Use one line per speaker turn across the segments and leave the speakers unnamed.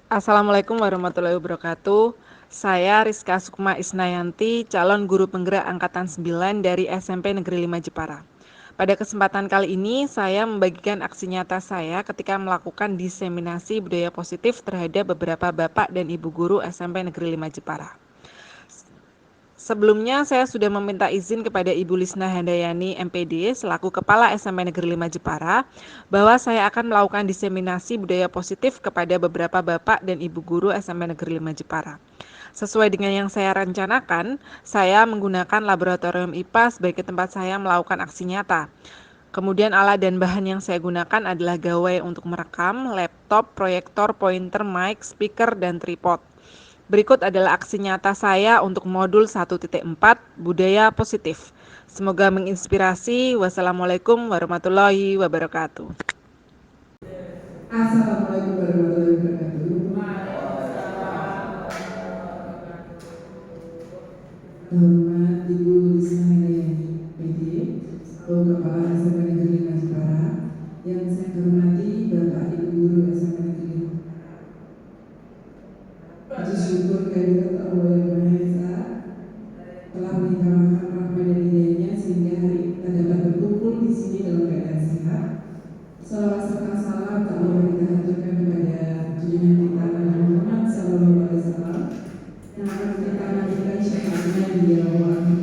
Assalamualaikum warahmatullahi wabarakatuh. Saya Rizka Sukma Isnayanti, calon guru penggerak angkatan 9 dari SMP Negeri 5 Jepara. Pada kesempatan kali ini, saya membagikan aksi nyata saya ketika melakukan diseminasi budaya positif terhadap beberapa bapak dan ibu guru SMP Negeri 5 Jepara. Sebelumnya, saya sudah meminta izin kepada Ibu Lisna Handayani MPD selaku Kepala SMP Negeri 5 Jepara bahwa saya akan melakukan diseminasi budaya positif kepada beberapa bapak dan ibu guru SMP Negeri 5 Jepara. Sesuai dengan yang saya rencanakan, saya menggunakan laboratorium IPA sebagai tempat saya melakukan aksi nyata. Kemudian alat dan bahan yang saya gunakan adalah gawai untuk merekam, laptop, proyektor, pointer, mic, speaker, dan tripod. Berikut adalah aksi nyata saya untuk modul 1.4 Budaya Positif. Semoga menginspirasi. Wassalamualaikum warahmatullahi wabarakatuh.
Assalamualaikum warahmatullahi wabarakatuh. Hormat Ibu Lisna Handayani PD, Kepala SMP Negeri 5 Jepara, yang saya hormati Bapak Ibu Guru SMP Negeri. Puji syukur kehadirat Allah yang Maha Esa telah melimpahkan rahmat dan hidayahnya sehingga hari kita dapat berkumpul di sini dalam keadaan sehat. Salawat serta salam tak lupa kita haturkan kepada junjungan kita Nabi Muhammad SAW yang akan kita nantikan syafaatnya di yaumul akhir.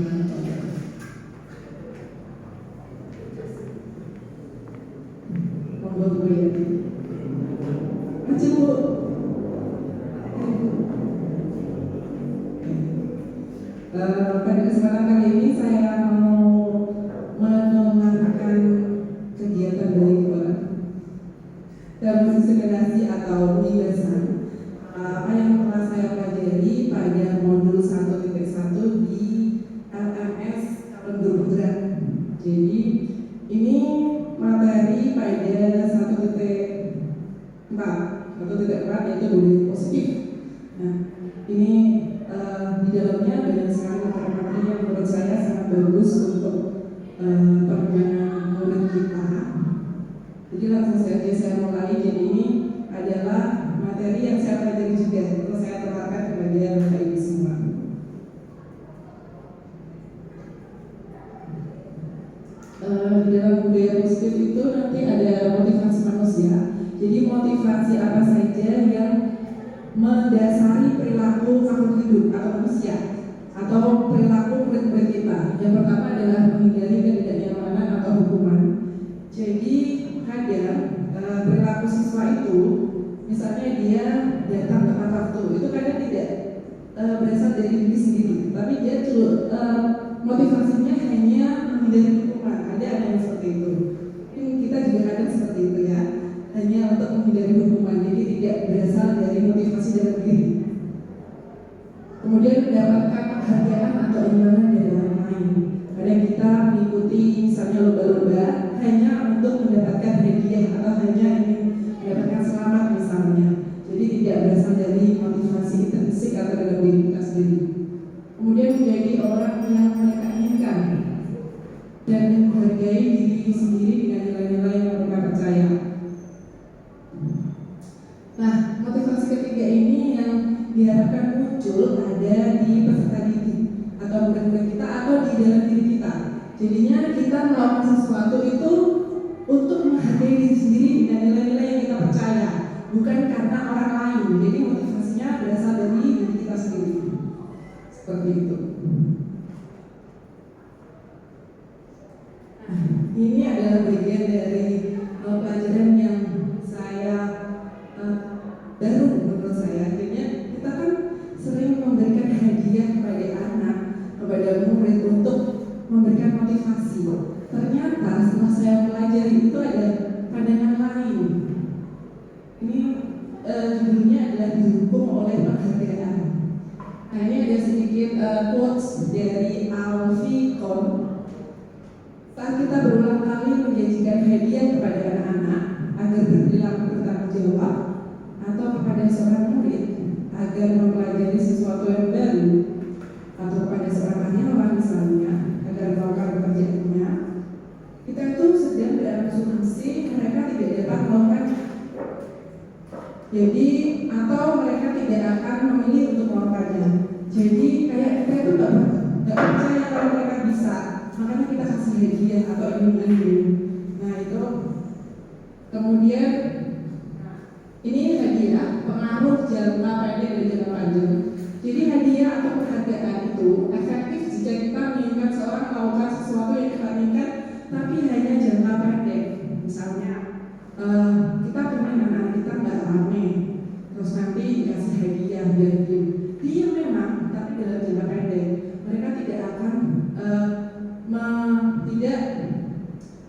Monggo Bu ya. Maju Bu. Pada kesempatan kali ini saya mau mendengarkan kegiatan dari Tuhan dalam diseminasi atau pembahasan apa yang telah saya pelajari pada modul 1.1 di LMS calon guru penggerak. Jadi ini materi pada 1.4 yaitu budaya positif. Nah, ini di dalamnya banyak sekali materi yang menurut saya sangat bagus untuk perkembangan murid kita. Jadi langsung saja saya mulai. Jadi ini adalah materi yang saya pelajari juga, untuk saya terangkan kepada Bapak Ibu semua. Di dalam budaya positif itu nanti ada motivasi manusia. Jadi motivasi apa saja yang mendasari perilaku makhluk hidup atau manusia atau perilaku murid-murid kita. Yang pertama adalah menghindari ketidaknyamanan atau hukuman. Jadi kadang perilaku siswa itu, misalnya dia datang tepat waktu, itu kadang tidak berasal dari diri sendiri, tapi dia motivasinya hanya menghindari hukuman. Ada yang seperti itu. Kita juga kadang seperti itu ya, hanya untuk menghindari hukuman, jadi tidak berasal dari motivasi dalam diri. Kemudian mendapatkan penghargaan atau imbalan dari orang lain. Kadang kita mengikuti misalnya lomba-lomba hanya untuk mendapatkan hadiah atau hanya ingin mendapatkan selamat misalnya. Jadi tidak berasal dari motivasi intrinsik atau dalam diri kita sendiri. Kemudian menjadi orang yang mereka inginkan dan menghargai diri sendiri dengan nilai-nilai yang mereka percaya. Nah, motivasi ketiga ini yang diharapkan muncul ada di peserta didik atau murid-murid kita atau di dalam diri kita. Jadinya kita melakukan sesuatu itu untuk menghargai diri sendiri dengan nilai-nilai yang kita percaya, bukan karena orang lain. Jadi motivasinya berasal dari diri kita sendiri. Seperti itu. Nah, ini adalah bagian dari pelajaran yang saya baru menurut saya. Akhirnya kita kan sering memberikan hadiah kepada anak, kepada murid untuk memberikan motivasi. Ternyata setelah saya pelajari itu ada pandangan lain. Ini judulnya adalah didukung oleh penghargaan. Nah, ini ada sedikit quotes dari Alfie Kohn. Saat kita berulang kali menjanjikan hadiah kepada anak-anak agar berperilaku bertanggung jawab, atau kepada seorang murid agar mempelajari sesuatu yang baru, atau kepada seorang karyawan misalnya agar melakukan pekerjaannya, kita itu sedang berasumsi mereka tidak dapat melakukan Jadi atau mereka tidak akan memilih untuk melakukannya. Jadi kayak kita itu nggak percaya kalau mereka bisa, makanya kita kasih hadiah atau iming-iming. Nah itu kemudian ini hadiah pengaruh jangka pendek dan jangka panjang. Jadi hadiah atau penghargaan itu efektif jika kita menginginkan seorang melakukan sesuatu yang kita inginkan, tapi hanya jangka pendek. Misalnya kita pengen anak kita nggak rame, terus nanti dikasih hadiah biar dia memang, tapi dalam jangka pendek mereka tidak akan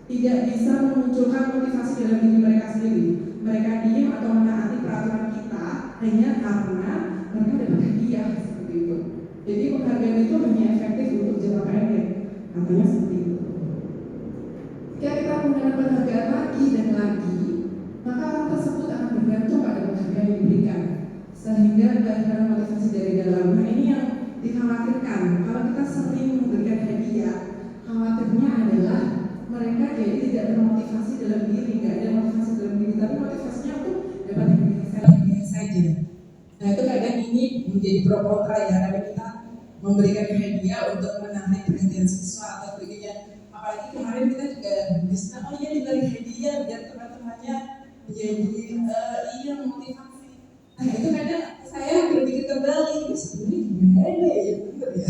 tidak bisa memunculkan motivasi dalam diri mereka sendiri. Mereka diam atau menaati peraturan kita hanya karena mereka dapat hadiah seperti itu. Jadi penghargaan itu hanya efektif untuk jangka pendek, katanya seperti itu. Jika kita menggunakan penghargaan lagi dan lagi, maka orang tersebut akan bergantung pada penghargaan yang diberikan, sehingga kehadiran motivasi dari dalam. Nah ini yang dikhawatirkan. Kalau kita sering memberikan hadiah, khawatirnya adalah mereka jadi tidak termotivasi dalam diri, nggak ada motivasi dalam diri, tapi motivasinya untuk dapat hadiah saja. Nah itu kadang ini menjadi pro kontra ya, karena kita memberikan hadiah untuk menarik perhatian siswa atau sebagainya. Apalagi kemarin kita juga bisa, oh iya diberi hadiah biar teman-temannya menjadi iya memotivasi. Nah itu kadang saya berpikir kembali, sebenarnya gimana ya, benar ya.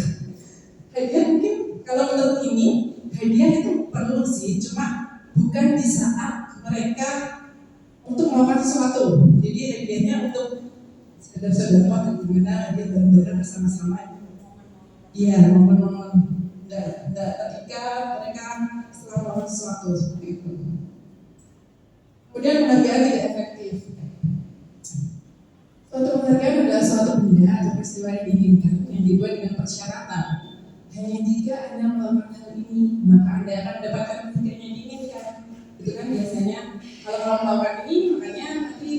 Hadiah mungkin kalau menurut ini hadiah itu perlu sih, cuma bukan di saat mereka untuk melakukan sesuatu. Jadi hadiahnya untuk saudara-saudara atau gimana, dia bareng-bareng bersama-sama. Iya, momen-momen nggak ketika mereka setelah melakukan sesuatu seperti itu. Kemudian penghargaan tidak efektif. Suatu penghargaan adalah suatu benda atau peristiwa yang diinginkan yang dibuat dengan persyaratan. Hanya jika Anda melakukan hal ini, maka Anda akan mendapatkan penghargaan yang diinginkan. Itu kan biasanya kalau kamu melakukan ini, makanya nanti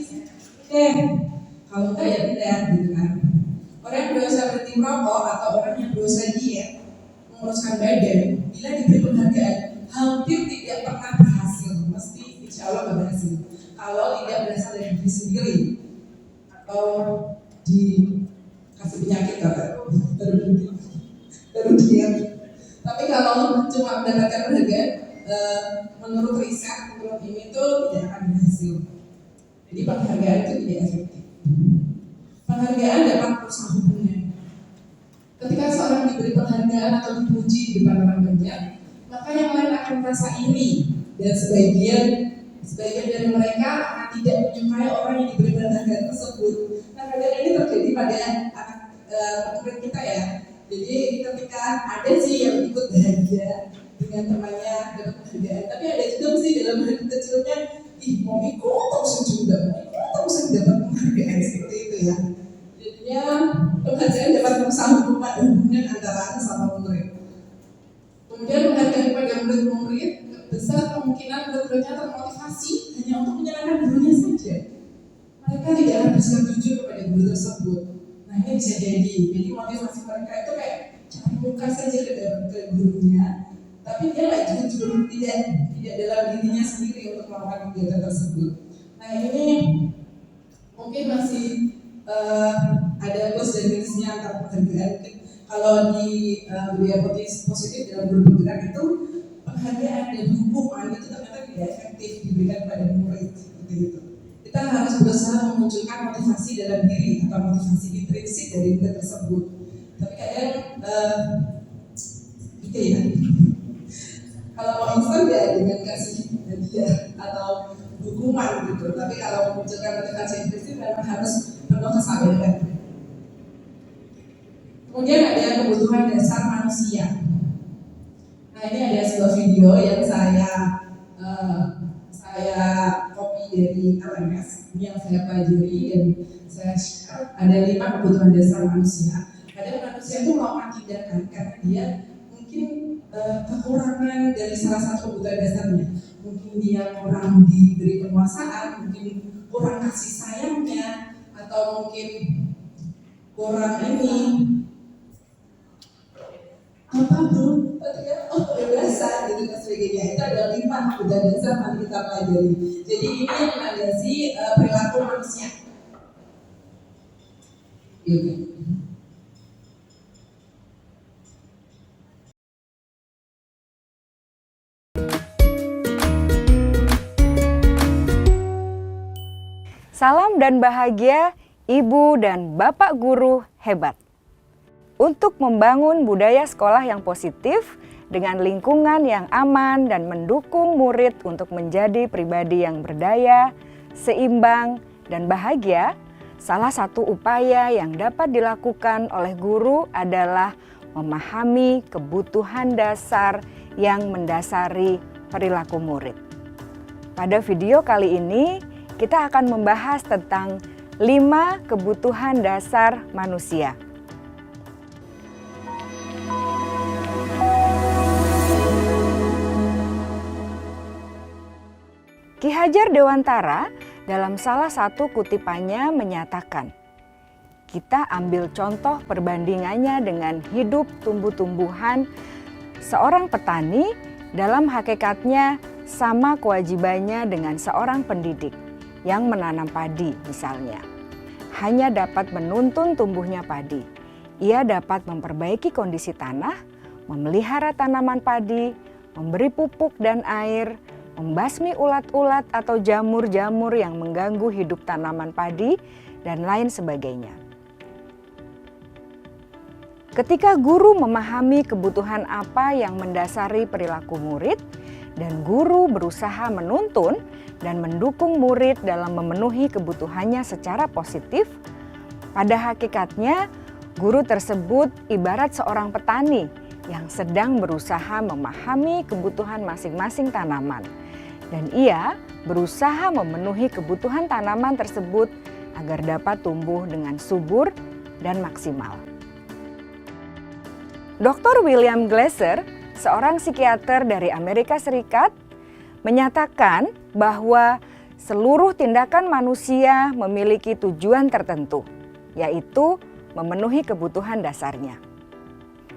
kalau enggak ya tidak, gitu kan. Orang yang berusaha berhenti merokok atau orang yang berusaha diet, menguruskan badan, bila diberi penghargaan, hampir tidak pernah berhasil. Mesti insya Allah nggak berhasil. Kalau tidak berasal dari diri sendiri atau dikasih penyakit atau terus diam. Tapi kalau cuma mendapatkan penghargaan, menurut riset, menurut ini itu tidak akan berhasil. Jadi penghargaan itu tidak efektif. Penghargaan dapat merusak hubungan. Ketika seorang diberi penghargaan atau dipuji di depan orang banyak, maka yang lain akan merasa iri dan sebagian dari mereka akan tidak menyukai orang yang diberi penghargaan tersebut. Nah, kadang ini terjadi pada anak murid kita ya. Jadi ketika ada sih yang ikut bahagia dengan temannya dapat penghargaan, tapi ada juga sih dalam hati kecilnya, mau ikut terus juga, terus dapat penghargaan seperti itu ya. Jadinya penghargaan dapat merusak hubungan antara anak sama murid. Kemudian penghargaan pada murid-murid, besar kemungkinan murid-muridnya termotivasi hanya untuk menyenangkan gurunya saja. Mereka tidak akan bisa jujur kepada guru tersebut. Nah ini bisa jadi motivasi mereka itu kayak cari muka saja ke gurunya, tapi dia nggak jujur, tidak dalam dirinya sendiri untuk melakukan kegiatan tersebut. Nah ini mungkin masih ada plus dan minusnya antara penghargaan. Kalau di budaya positif dalam bergerak itu penghargaan dan hukuman itu ternyata tidak efektif diberikan pada murid seperti itu. Kita harus berusaha memunculkan motivasi dalam diri atau motivasi intrinsik dari murid tersebut. Tapi kadang gitu ya. Kalau mau instan ya dengan kasih hadiah atau hukuman gitu. Tapi kalau memunculkan motivasi intrinsik memang harus penuh kesabaran. Kemudian ada kebutuhan dasar manusia. Nah ini ada sebuah video yang saya copy dari LMS yang saya pelajari dan saya share. Ada 5 kebutuhan dasar manusia. Kadang manusia itu melakukan tindakan karena dia mungkin kekurangan dari salah satu kebutuhan dasarnya. Mungkin dia kurang diberi penguasaan, mungkin kurang kasih sayangnya, atau mungkin kurang kebebasan gitu dan sebagainya. Itu adalah 5 kebutuhan dasar yang kita pelajari. Jadi ini yang menandasi perilaku manusia. Iya.
Salam dan bahagia Ibu dan Bapak guru hebat. Untuk membangun budaya sekolah yang positif dengan lingkungan yang aman dan mendukung murid untuk menjadi pribadi yang berdaya, seimbang, dan bahagia, salah satu upaya yang dapat dilakukan oleh guru adalah memahami kebutuhan dasar yang mendasari perilaku murid. Pada video kali ini, kita akan membahas tentang 5 kebutuhan dasar manusia. Ki Hajar Dewantara dalam salah satu kutipannya menyatakan, kita ambil contoh perbandingannya dengan hidup tumbuh-tumbuhan. Seorang petani dalam hakikatnya sama kewajibannya dengan seorang pendidik yang menanam padi misalnya. Hanya dapat menuntun tumbuhnya padi. Ia dapat memperbaiki kondisi tanah, memelihara tanaman padi, memberi pupuk dan air, membasmi ulat-ulat atau jamur-jamur yang mengganggu hidup tanaman padi, dan lain sebagainya. Ketika guru memahami kebutuhan apa yang mendasari perilaku murid, dan guru berusaha menuntun dan mendukung murid dalam memenuhi kebutuhannya secara positif, pada hakikatnya guru tersebut ibarat seorang petani yang sedang berusaha memahami kebutuhan masing-masing tanaman. Dan ia berusaha memenuhi kebutuhan tanaman tersebut agar dapat tumbuh dengan subur dan maksimal. Dr. William Glasser, seorang psikiater dari Amerika Serikat, menyatakan bahwa seluruh tindakan manusia memiliki tujuan tertentu, yaitu memenuhi kebutuhan dasarnya.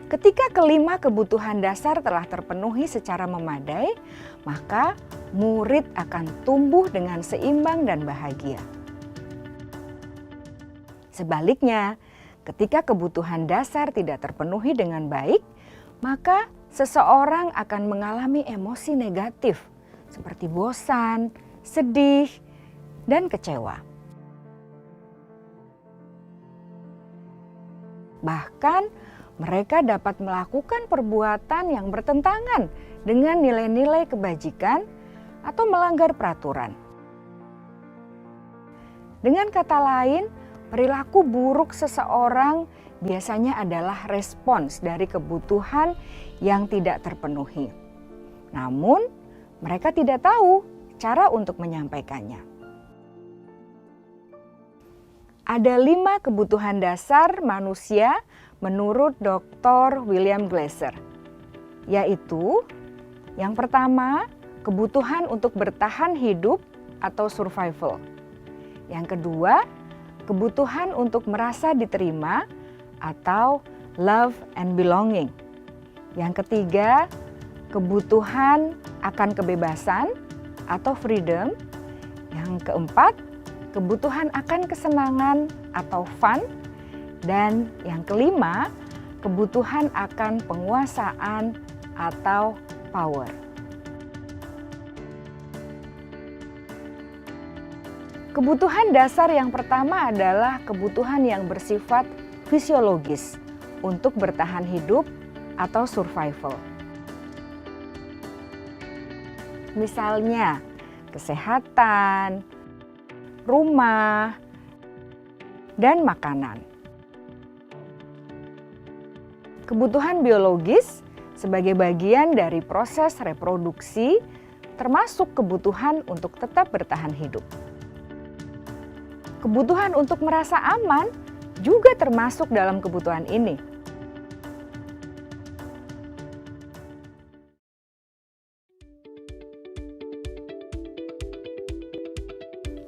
Ketika kelima kebutuhan dasar telah terpenuhi secara memadai, maka murid akan tumbuh dengan seimbang dan bahagia. Sebaliknya, ketika kebutuhan dasar tidak terpenuhi dengan baik, maka seseorang akan mengalami emosi negatif seperti bosan, sedih, dan kecewa. Bahkan mereka dapat melakukan perbuatan yang bertentangan dengan nilai-nilai kebajikan atau melanggar peraturan. Dengan kata lain, perilaku buruk seseorang biasanya adalah respons dari kebutuhan yang tidak terpenuhi. Namun, mereka tidak tahu cara untuk menyampaikannya. Ada 5 kebutuhan dasar manusia menurut Dr. William Glasser, yaitu yang pertama, kebutuhan untuk bertahan hidup atau survival. Yang kedua, kebutuhan untuk merasa diterima atau love and belonging. Yang ketiga, kebutuhan akan kebebasan atau freedom. Yang keempat, kebutuhan akan kesenangan atau fun. Dan yang kelima, kebutuhan akan penguasaan atau power. Kebutuhan dasar yang pertama adalah kebutuhan yang bersifat fisiologis untuk bertahan hidup atau survival. Misalnya, kesehatan, rumah, dan makanan. Kebutuhan biologis sebagai bagian dari proses reproduksi, termasuk kebutuhan untuk tetap bertahan hidup. Kebutuhan untuk merasa aman juga termasuk dalam kebutuhan ini.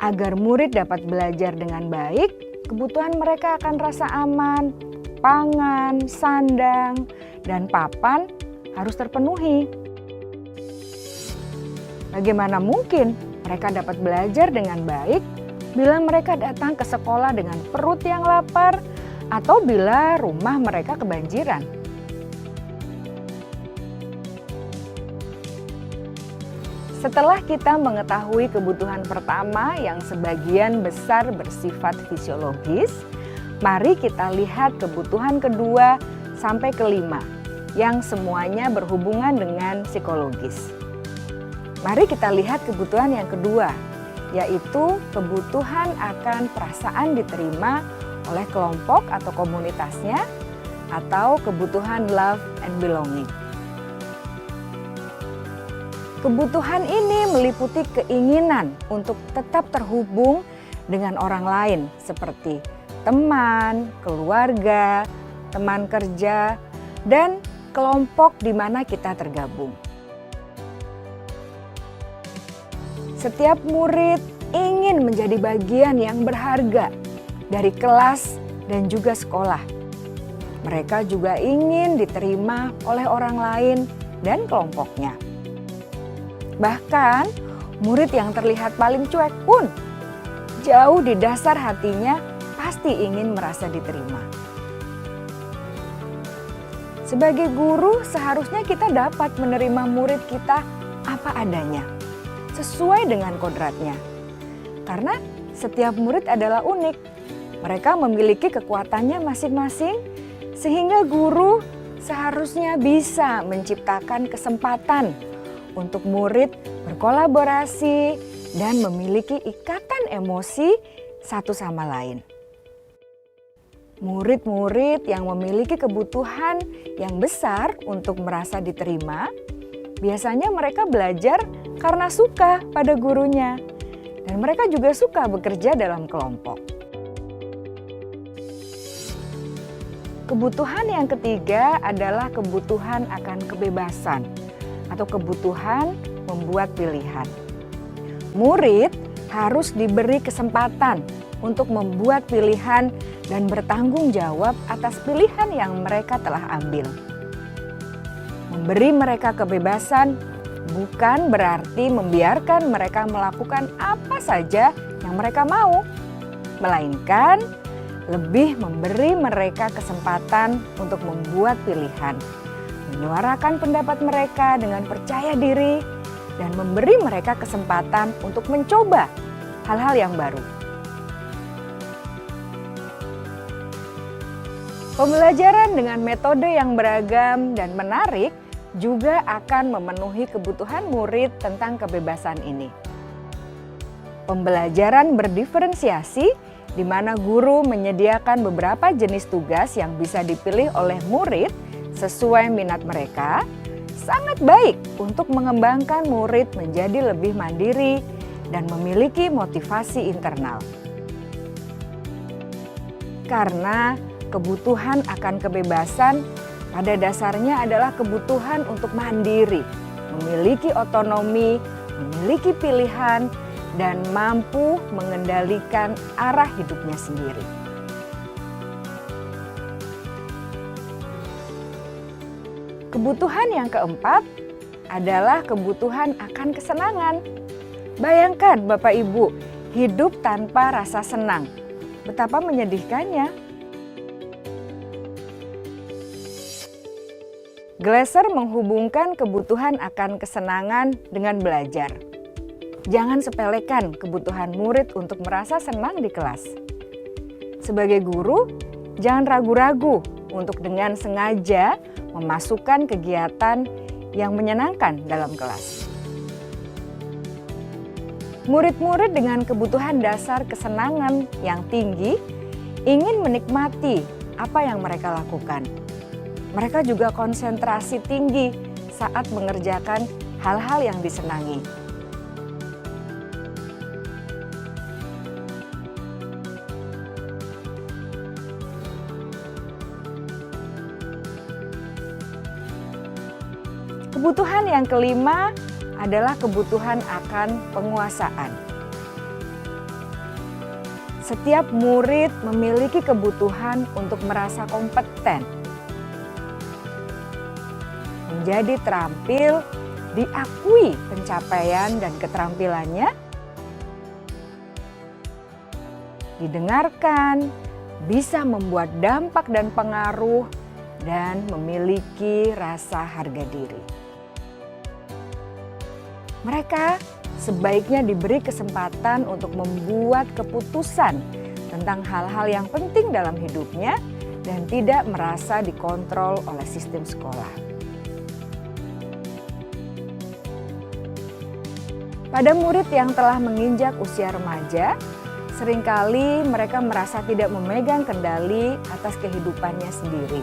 Agar murid dapat belajar dengan baik, kebutuhan mereka akan rasa aman, pangan, sandang, dan papan harus terpenuhi. Bagaimana mungkin mereka dapat belajar dengan baik bila mereka datang ke sekolah dengan perut yang lapar atau bila rumah mereka kebanjiran. Setelah kita mengetahui kebutuhan pertama yang sebagian besar bersifat fisiologis, mari kita lihat kebutuhan kedua sampai kelima yang semuanya berhubungan dengan psikologis. Mari kita lihat kebutuhan yang kedua, yaitu kebutuhan akan perasaan diterima oleh kelompok atau komunitasnya, atau kebutuhan love and belonging. Kebutuhan ini meliputi keinginan untuk tetap terhubung dengan orang lain seperti teman, keluarga, teman kerja, dan kelompok di mana kita tergabung. Setiap murid ingin menjadi bagian yang berharga dari kelas dan juga sekolah. Mereka juga ingin diterima oleh orang lain dan kelompoknya. Bahkan murid yang terlihat paling cuek pun jauh di dasar hatinya pasti ingin merasa diterima. Sebagai guru seharusnya kita dapat menerima murid kita apa adanya, sesuai dengan kodratnya. Karena setiap murid adalah unik. Mereka memiliki kekuatannya masing-masing sehingga guru seharusnya bisa menciptakan kesempatan untuk murid berkolaborasi dan memiliki ikatan emosi satu sama lain. Murid-murid yang memiliki kebutuhan yang besar untuk merasa diterima, biasanya mereka belajar karena suka pada gurunya, dan mereka juga suka bekerja dalam kelompok. Kebutuhan yang ketiga adalah kebutuhan akan kebebasan atau kebutuhan membuat pilihan. Murid harus diberi kesempatan untuk membuat pilihan dan bertanggung jawab atas pilihan yang mereka telah ambil. Memberi mereka kebebasan bukan berarti membiarkan mereka melakukan apa saja yang mereka mau, melainkan lebih memberi mereka kesempatan untuk membuat pilihan, menyuarakan pendapat mereka dengan percaya diri, dan memberi mereka kesempatan untuk mencoba hal-hal yang baru. Pembelajaran dengan metode yang beragam dan menarik juga akan memenuhi kebutuhan murid tentang kebebasan ini. Pembelajaran berdiferensiasi di mana guru menyediakan beberapa jenis tugas yang bisa dipilih oleh murid sesuai minat mereka, sangat baik untuk mengembangkan murid menjadi lebih mandiri dan memiliki motivasi internal. Karena kebutuhan akan kebebasan pada dasarnya adalah kebutuhan untuk mandiri, memiliki otonomi, memiliki pilihan, dan mampu mengendalikan arah hidupnya sendiri. Kebutuhan yang keempat adalah kebutuhan akan kesenangan. Bayangkan Bapak Ibu, hidup tanpa rasa senang. Betapa menyedihkannya. Glasser menghubungkan kebutuhan akan kesenangan dengan belajar. Jangan sepelekan kebutuhan murid untuk merasa senang di kelas. Sebagai guru, jangan ragu-ragu untuk dengan sengaja memasukkan kegiatan yang menyenangkan dalam kelas. Murid-murid dengan kebutuhan dasar kesenangan yang tinggi ingin menikmati apa yang mereka lakukan. Mereka juga konsentrasi tinggi saat mengerjakan hal-hal yang disenangi. Kebutuhan yang kelima adalah kebutuhan akan penguasaan. Setiap murid memiliki kebutuhan untuk merasa kompeten, menjadi terampil, diakui pencapaian dan keterampilannya, didengarkan, bisa membuat dampak dan pengaruh, dan memiliki rasa harga diri. Mereka sebaiknya diberi kesempatan untuk membuat keputusan tentang hal-hal yang penting dalam hidupnya dan tidak merasa dikontrol oleh sistem sekolah. Pada murid yang telah menginjak usia remaja, seringkali mereka merasa tidak memegang kendali atas kehidupannya sendiri,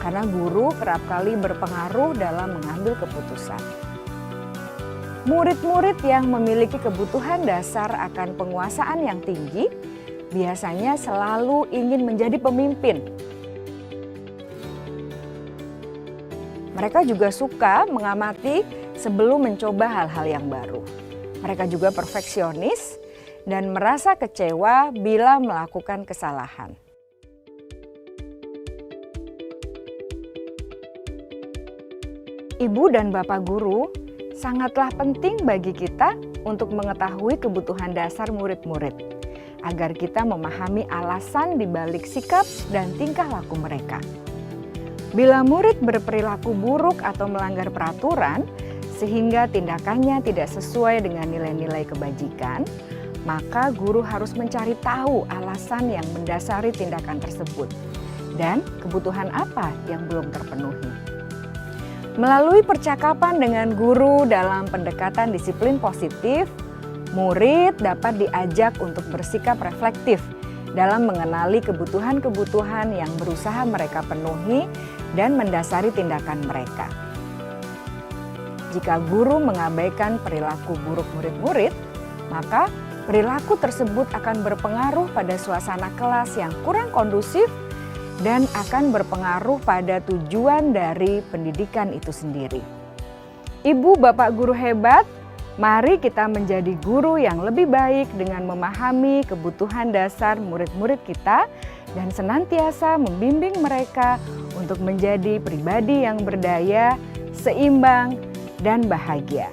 karena guru kerap kali berpengaruh dalam mengambil keputusan. Murid-murid yang memiliki kebutuhan dasar akan penguasaan yang tinggi biasanya selalu ingin menjadi pemimpin. Mereka juga suka mengamati sebelum mencoba hal-hal yang baru. Mereka juga perfeksionis dan merasa kecewa bila melakukan kesalahan. Ibu dan Bapak guru sangatlah penting bagi kita untuk mengetahui kebutuhan dasar murid-murid, agar kita memahami alasan di balik sikap dan tingkah laku mereka. Bila murid berperilaku buruk atau melanggar peraturan, sehingga tindakannya tidak sesuai dengan nilai-nilai kebajikan, maka guru harus mencari tahu alasan yang mendasari tindakan tersebut dan kebutuhan apa yang belum terpenuhi. Melalui percakapan dengan guru dalam pendekatan disiplin positif, murid dapat diajak untuk bersikap reflektif dalam mengenali kebutuhan-kebutuhan yang berusaha mereka penuhi dan mendasari tindakan mereka. Jika guru mengabaikan perilaku buruk murid-murid, maka perilaku tersebut akan berpengaruh pada suasana kelas yang kurang kondusif dan akan berpengaruh pada tujuan dari pendidikan itu sendiri. Ibu, Bapak guru hebat, mari kita menjadi guru yang lebih baik dengan memahami kebutuhan dasar murid-murid kita dan senantiasa membimbing mereka untuk menjadi pribadi yang berdaya, seimbang, dan bahagia.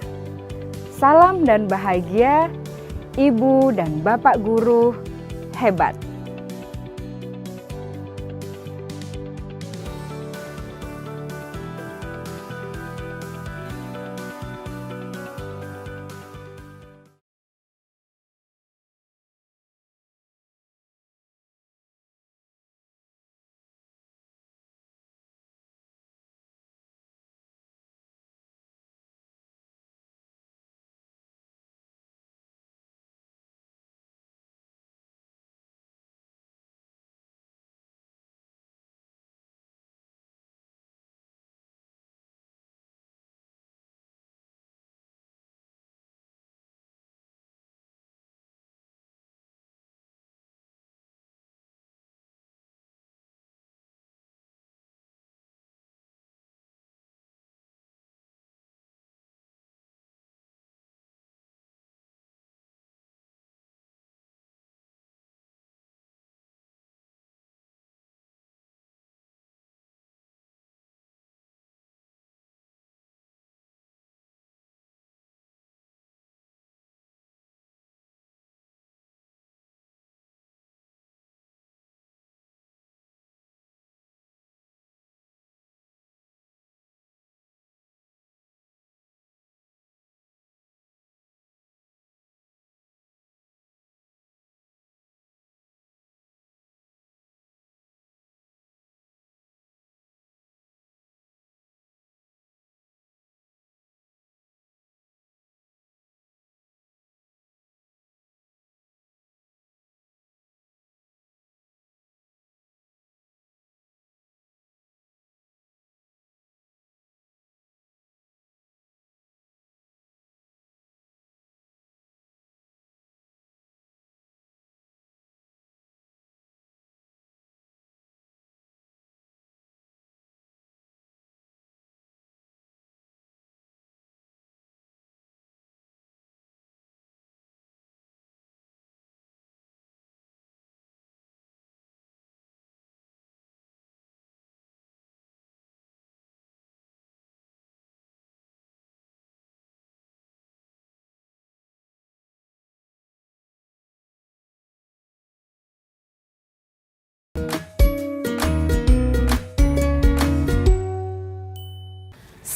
Salam dan bahagia, Ibu dan Bapak guru hebat.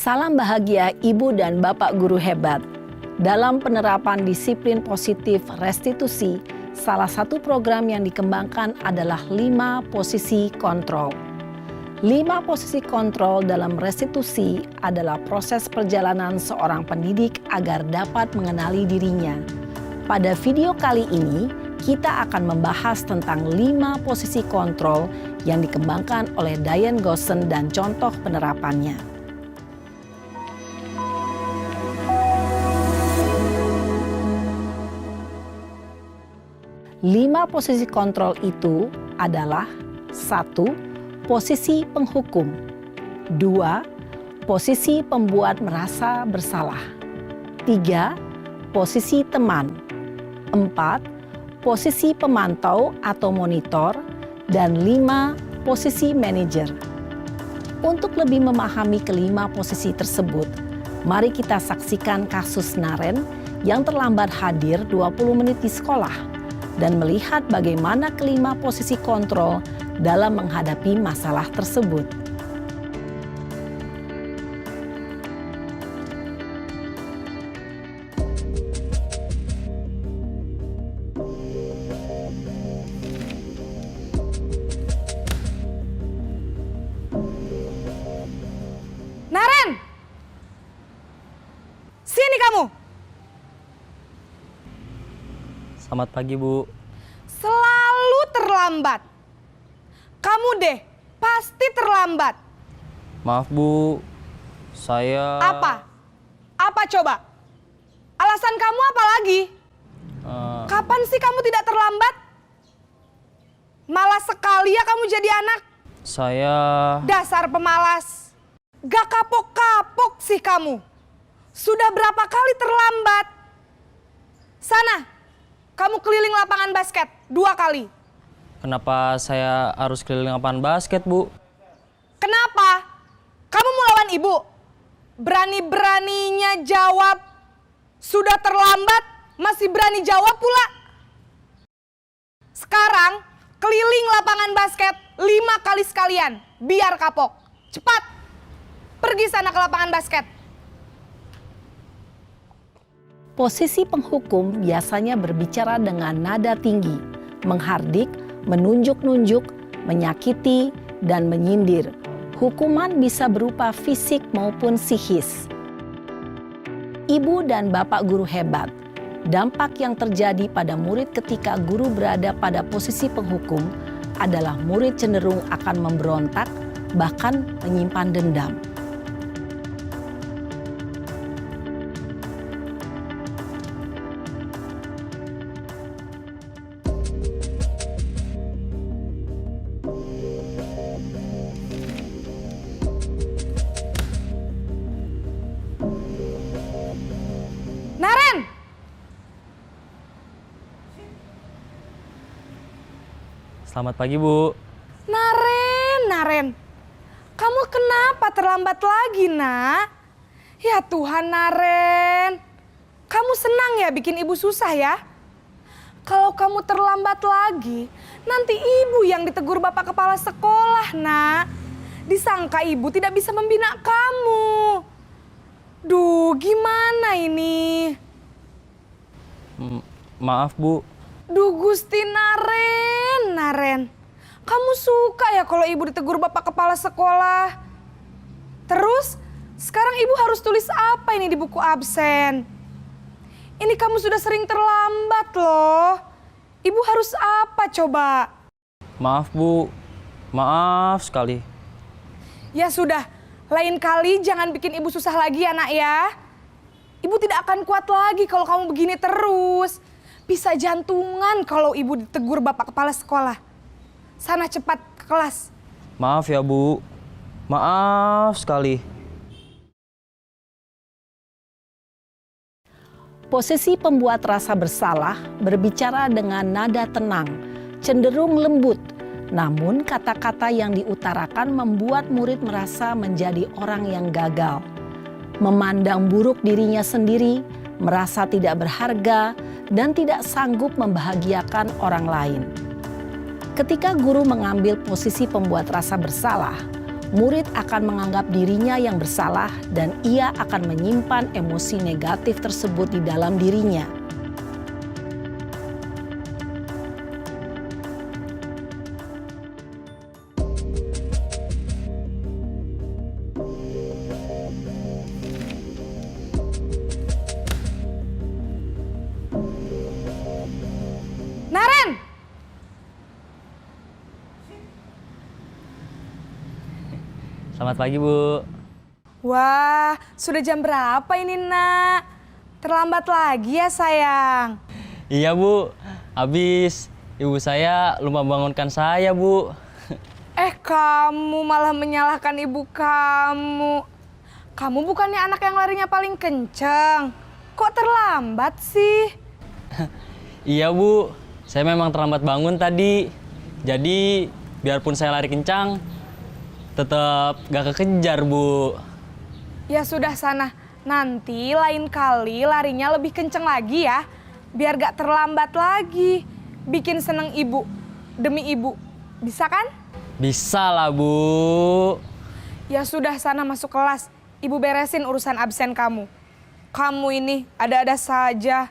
Salam bahagia Ibu dan Bapak guru hebat. Dalam penerapan disiplin positif restitusi, salah satu program yang dikembangkan adalah 5 posisi kontrol. 5 posisi kontrol dalam restitusi adalah proses perjalanan seorang pendidik agar dapat mengenali dirinya. Pada video kali ini, kita akan membahas tentang 5 posisi kontrol yang dikembangkan oleh Diane Gosson dan contoh penerapannya. 5 posisi kontrol itu adalah 1. Posisi penghukum. 2. Posisi pembuat merasa bersalah. 3. Posisi teman. 4. Posisi pemantau atau monitor. Dan 5. Posisi manajer. Untuk lebih memahami kelima posisi tersebut, mari kita saksikan kasus Naren yang terlambat hadir 20 menit di sekolah dan melihat bagaimana kelima posisi kontrol dalam menghadapi masalah tersebut.
Naren! Sini kamu!
Selamat pagi, Bu.
Selalu terlambat. Kamu deh, pasti terlambat.
Maaf, Bu. Saya...
Apa? Apa coba? Alasan kamu apa lagi? Kapan sih kamu tidak terlambat? Malas sekali ya kamu jadi anak.
Saya...
Dasar pemalas. Gak kapok-kapok sih kamu. Sudah berapa kali terlambat? Sana. Kamu keliling lapangan basket 2 kali.
Kenapa saya harus keliling lapangan basket, Bu?
Kenapa? Kamu mau lawan ibu? Berani-beraninya jawab. Sudah terlambat, masih berani jawab pula. Sekarang, keliling lapangan basket 5 kali sekalian. Biar kapok. Cepat. Pergi sana ke lapangan basket.
Posisi penghukum biasanya berbicara dengan nada tinggi, menghardik, menunjuk-nunjuk, menyakiti, dan menyindir. Hukuman bisa berupa fisik maupun psikis. Ibu dan Bapak guru hebat, dampak yang terjadi pada murid ketika guru berada pada posisi penghukum adalah murid cenderung akan memberontak, bahkan menyimpan dendam.
Naren!
Selamat pagi, Bu.
Naren. Kamu kenapa terlambat lagi, nak? Ya Tuhan, Naren. Kamu senang ya bikin ibu susah ya? Kalau kamu terlambat lagi, nanti ibu yang ditegur bapak kepala sekolah, nak. Disangka ibu tidak bisa membina kamu. Duh, gimana ini?
Maaf, Bu.
Duh, Gusti Naren. Kamu suka ya kalau ibu ditegur bapak kepala sekolah? Terus, sekarang ibu harus tulis apa ini di buku absen? Ini kamu sudah sering terlambat loh. Ibu harus apa coba?
Maaf, Bu. Maaf sekali.
Ya sudah, lain kali jangan bikin ibu susah lagi ya, nak ya. Ibu tidak akan kuat lagi kalau kamu begini terus. Bisa jantungan kalau ibu ditegur bapak kepala sekolah. Sana cepat ke kelas.
Maaf ya, Bu. Maaf sekali.
Posisi pembuat rasa bersalah berbicara dengan nada tenang, cenderung lembut. Namun kata-kata yang diutarakan membuat murid merasa menjadi orang yang gagal. Memandang buruk dirinya sendiri, merasa tidak berharga, dan tidak sanggup membahagiakan orang lain. Ketika guru mengambil posisi pembuat rasa bersalah, murid akan menganggap dirinya yang bersalah dan ia akan menyimpan emosi negatif tersebut di dalam dirinya.
Naren!
Selamat pagi, Bu.
Wah, sudah jam berapa ini, Nak? Terlambat lagi ya, sayang.
Iya, Bu. Habis ibu saya lupa bangunkan saya, Bu.
Kamu malah menyalahkan ibu kamu. Kamu bukannya anak yang larinya paling kenceng. Kok terlambat sih?
Iya, Bu. Saya memang terlambat bangun tadi. Jadi, biarpun saya lari kencang, tetap gak kekejar, Bu.
Ya sudah sana. Nanti lain kali larinya lebih kenceng lagi ya. Biar gak terlambat lagi. Bikin seneng ibu. Demi ibu. Bisa kan?
Bisa lah, Bu.
Ya sudah sana masuk kelas. Ibu beresin urusan absen kamu. Kamu ini ada-ada saja.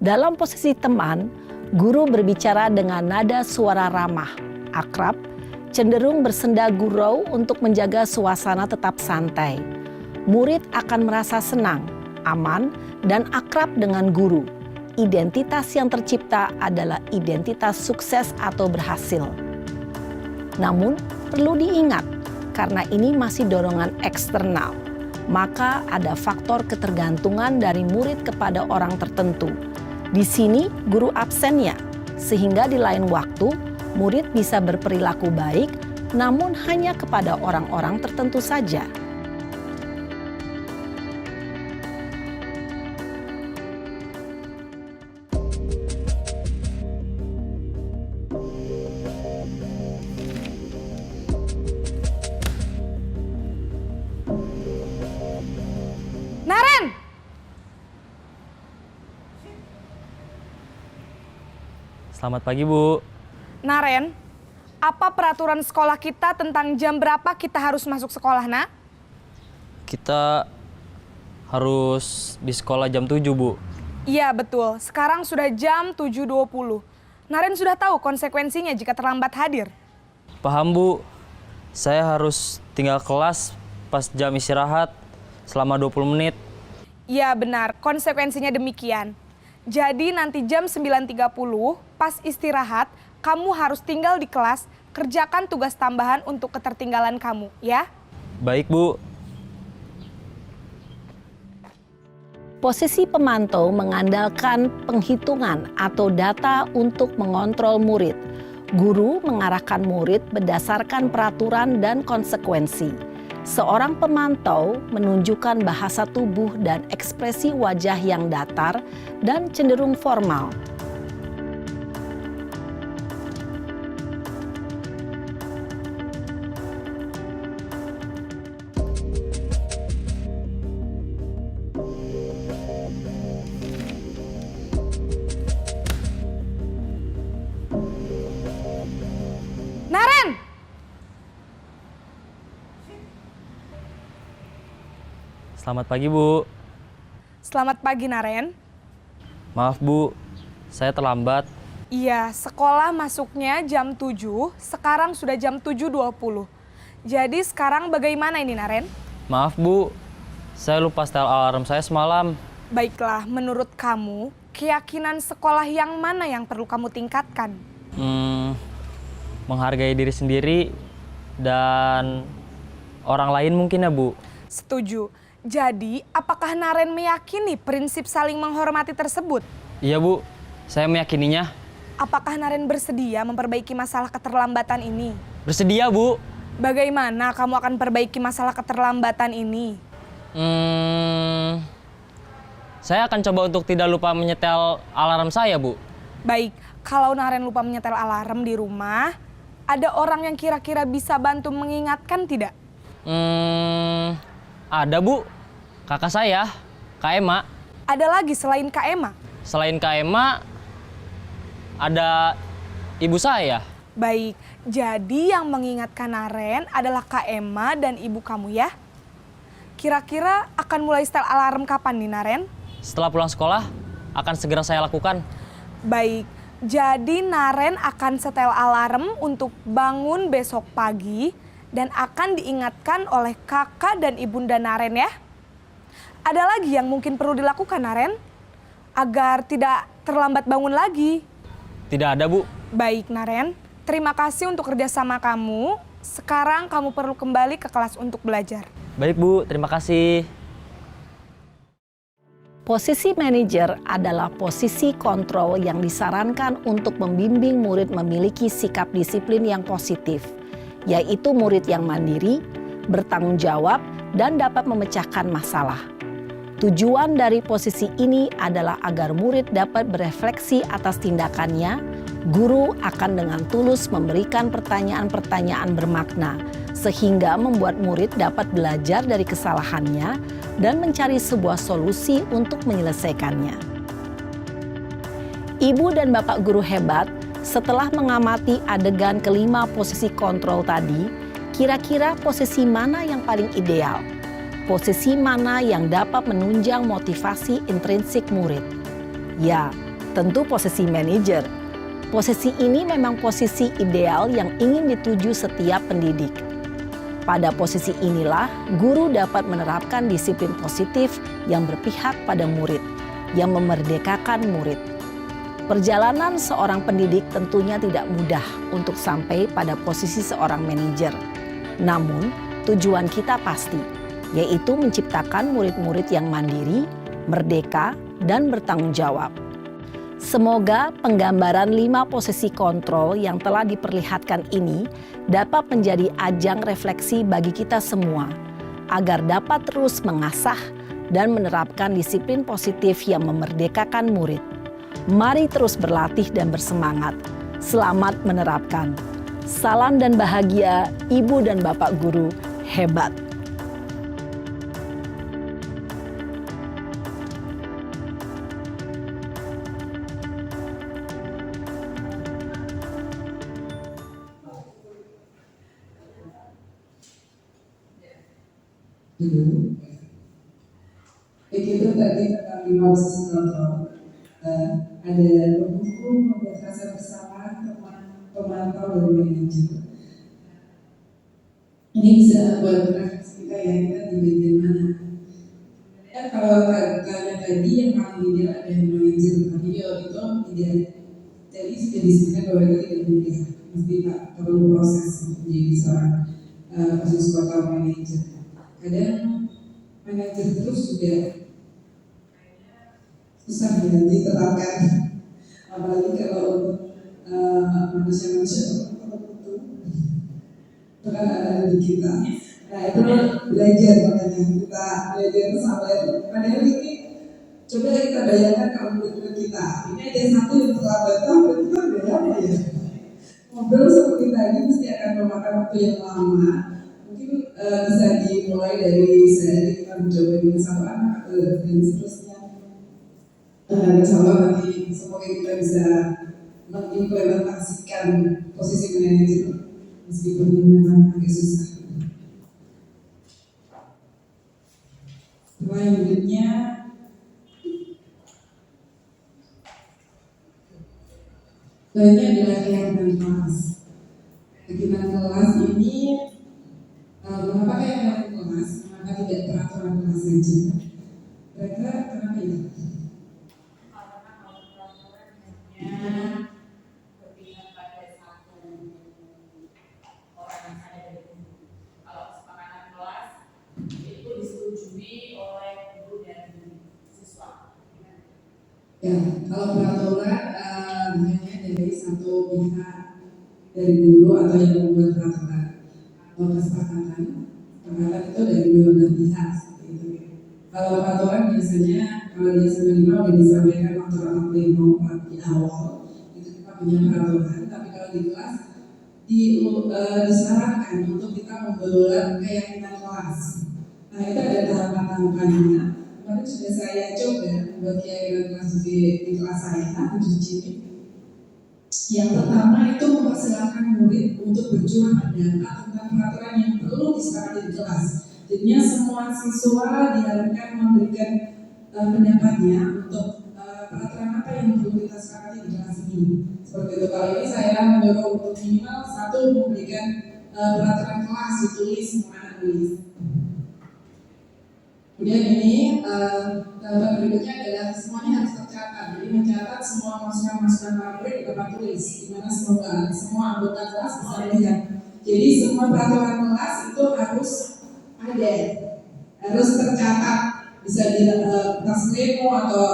Dalam posisi teman, guru berbicara dengan nada suara ramah, akrab, cenderung bersenda gurau untuk menjaga suasana tetap santai. Murid akan merasa senang, aman, dan akrab dengan guru. Identitas yang tercipta adalah identitas sukses atau berhasil. Namun, perlu diingat, karena ini masih dorongan eksternal, maka ada faktor ketergantungan dari murid kepada orang tertentu. Di sini, guru absennya, sehingga di lain waktu, murid bisa berperilaku baik, namun hanya kepada orang-orang tertentu saja.
Naren!
Selamat pagi, Bu.
Naren, apa peraturan sekolah kita tentang jam berapa kita harus masuk sekolah, Nak?
Kita harus di sekolah jam 7, Bu.
Iya, betul. Sekarang sudah jam 7.20. Naren sudah tahu konsekuensinya jika terlambat hadir.
Paham, Bu. Saya harus tinggal kelas pas jam istirahat selama 20 menit.
Iya, benar. Konsekuensinya demikian. Jadi nanti jam 9.30 pas istirahat, kamu harus tinggal di kelas, kerjakan tugas tambahan untuk ketertinggalan kamu, ya?
Baik, Bu.
Posisi pemantau mengandalkan penghitungan atau data untuk mengontrol murid. Guru mengarahkan murid berdasarkan peraturan dan konsekuensi. Seorang pemantau menunjukkan bahasa tubuh dan ekspresi wajah yang datar dan cenderung formal.
Naren!
Selamat pagi, Bu.
Selamat pagi, Naren.
Maaf, Bu. Saya terlambat.
Iya, sekolah masuknya jam 7, sekarang sudah jam 7.20. Jadi sekarang bagaimana ini, Naren?
Maaf, Bu. Saya lupa setel alarm saya semalam.
Baiklah, menurut kamu, keyakinan sekolah yang mana yang perlu kamu tingkatkan?
Menghargai diri sendiri dan orang lain mungkin ya, Bu.
Setuju. Jadi, apakah Naren meyakini prinsip saling menghormati tersebut?
Iya, Bu. Saya meyakininya.
Apakah Naren bersedia memperbaiki masalah keterlambatan ini?
Bersedia, Bu.
Bagaimana kamu akan perbaiki masalah keterlambatan ini?
Saya akan coba untuk tidak lupa menyetel alarm saya, Bu.
Baik, kalau Naren lupa menyetel alarm di rumah, ada orang yang kira-kira bisa bantu mengingatkan tidak?
Ada, Bu. Kakak saya, Kak Ema.
Ada lagi selain Kak Ema?
Selain Kak Ema, ada ibu saya.
Baik, jadi yang mengingatkan Naren adalah Kak Emma dan ibu kamu ya? Kira-kira akan mulai setel alarm kapan nih Naren?
Setelah pulang sekolah, akan segera saya lakukan.
Baik, jadi Naren akan setel alarm untuk bangun besok pagi dan akan diingatkan oleh kakak dan ibunda Naren ya. Ada lagi yang mungkin perlu dilakukan Naren? Agar tidak terlambat bangun lagi.
Tidak ada, Bu.
Baik Naren, terima kasih untuk kerjasama kamu. Sekarang kamu perlu kembali ke kelas untuk belajar.
Baik, Bu. Terima kasih.
Posisi manajer adalah posisi kontrol yang disarankan untuk membimbing murid memiliki sikap disiplin yang positif, yaitu murid yang mandiri, bertanggung jawab, dan dapat memecahkan masalah. Tujuan dari posisi ini adalah agar murid dapat berefleksi atas tindakannya. Guru akan dengan tulus memberikan pertanyaan-pertanyaan bermakna, sehingga membuat murid dapat belajar dari kesalahannya dan mencari sebuah solusi untuk menyelesaikannya. Ibu dan bapak guru hebat, setelah mengamati adegan kelima posisi kontrol tadi, kira-kira posisi mana yang paling ideal? Posisi mana yang dapat menunjang motivasi intrinsik murid? Ya, tentu posisi manajer. Posisi ini memang posisi ideal yang ingin dituju setiap pendidik. Pada posisi inilah, guru dapat menerapkan disiplin positif yang berpihak pada murid, yang memerdekakan murid. Perjalanan seorang pendidik tentunya tidak mudah untuk sampai pada posisi seorang manajer. Namun, tujuan kita pasti, yaitu menciptakan murid-murid yang mandiri, merdeka, dan bertanggung jawab. Semoga penggambaran 5 posisi kontrol yang telah diperlihatkan ini dapat menjadi ajang refleksi bagi kita semua, agar dapat terus mengasah dan menerapkan disiplin positif yang memerdekakan murid. Mari terus berlatih dan bersemangat. Selamat menerapkan. Salam dan bahagia, Ibu dan Bapak Guru hebat.
Begitu tadi tentang 5 posisi kontrol. Ada penghukum, membuat rasa bersalah, pemantau, dan manajer. Ini bisa buat refleksi kita ya, kita di bagian mana. Ya, kalau kalian tadi yang paling ideal ada yang manajer, tapi itu tidak. Jadi sudah disebutkan bahwa itu tidak mudah. Mesti Pak perlu proses untuk menjadi seorang posisi kontrol manajer. Kadang manajer terus juga susah ya diterapkan, apalagi kalau manusia-manusia tertentu itu kan ada di kita. Nah itu belajar, makanya kita belajar sabar. Padahal ini coba kita bayangkan kalau menurut kita ini ada satu yang terlambat, berarti kita berapa ya? Ngobrol seperti tadi mesti akan memakan waktu yang lama. Mungkin bisa dimulai dari sehari kita mencoba dengan satu anak dan seterusnya. Insya Allah nanti semoga kita bisa mengimplementasikan posisi manajer meskipun memang agak susah. Selanjutnya adalah keyakinan kelas. Keyakinan kelas ini mengapa keyakinan kelas? Maka tidak peraturan kelas saja. Mereka kenapa ya? Berpihak pada satu orang yang ada dari guru. Kalau kesepakatan kelas itu disetujui oleh guru dan siswa. Ya, kalau peraturan hanya dari satu pihak dari guru atau yang membuat peraturan. Kalau kesepakatan itu dari dua belah pihak seperti itu. Kalau peraturan biasanya kalau dia sebelumnya sudah disampaikan waktu rapat pleno di awal itu kita punya peraturan, tapi kalau di kelas disarankan untuk kita membuat keyakinan kelas. Nah itu ada tahapan-tahapannya. Kemarin sudah saya coba membuat keyakinan kelas di kelas saya 7 jilid. Yang pertama itu mempersilahkan murid untuk berjuang data tentang peraturan yang perlu disepakati di kelas. Jadinya semua siswa diharapkan memberikan pendapatnya untuk peraturan apa yang perlu kita sepakati di kelas ini. Seperti itu. Kali ini saya mendorong untuk minimal satu memberikan peraturan kelas ditulis sama anak tulis. Kemudian ini tahapan berikutnya adalah semuanya harus tercatat. Jadi mencatat semua masukan-masukan murid di papan tulis, di mana semua anggota kelas bisa melihat. Jadi semua peraturan kelas itu harus ada, harus tercatat, bisa di kertas memo atau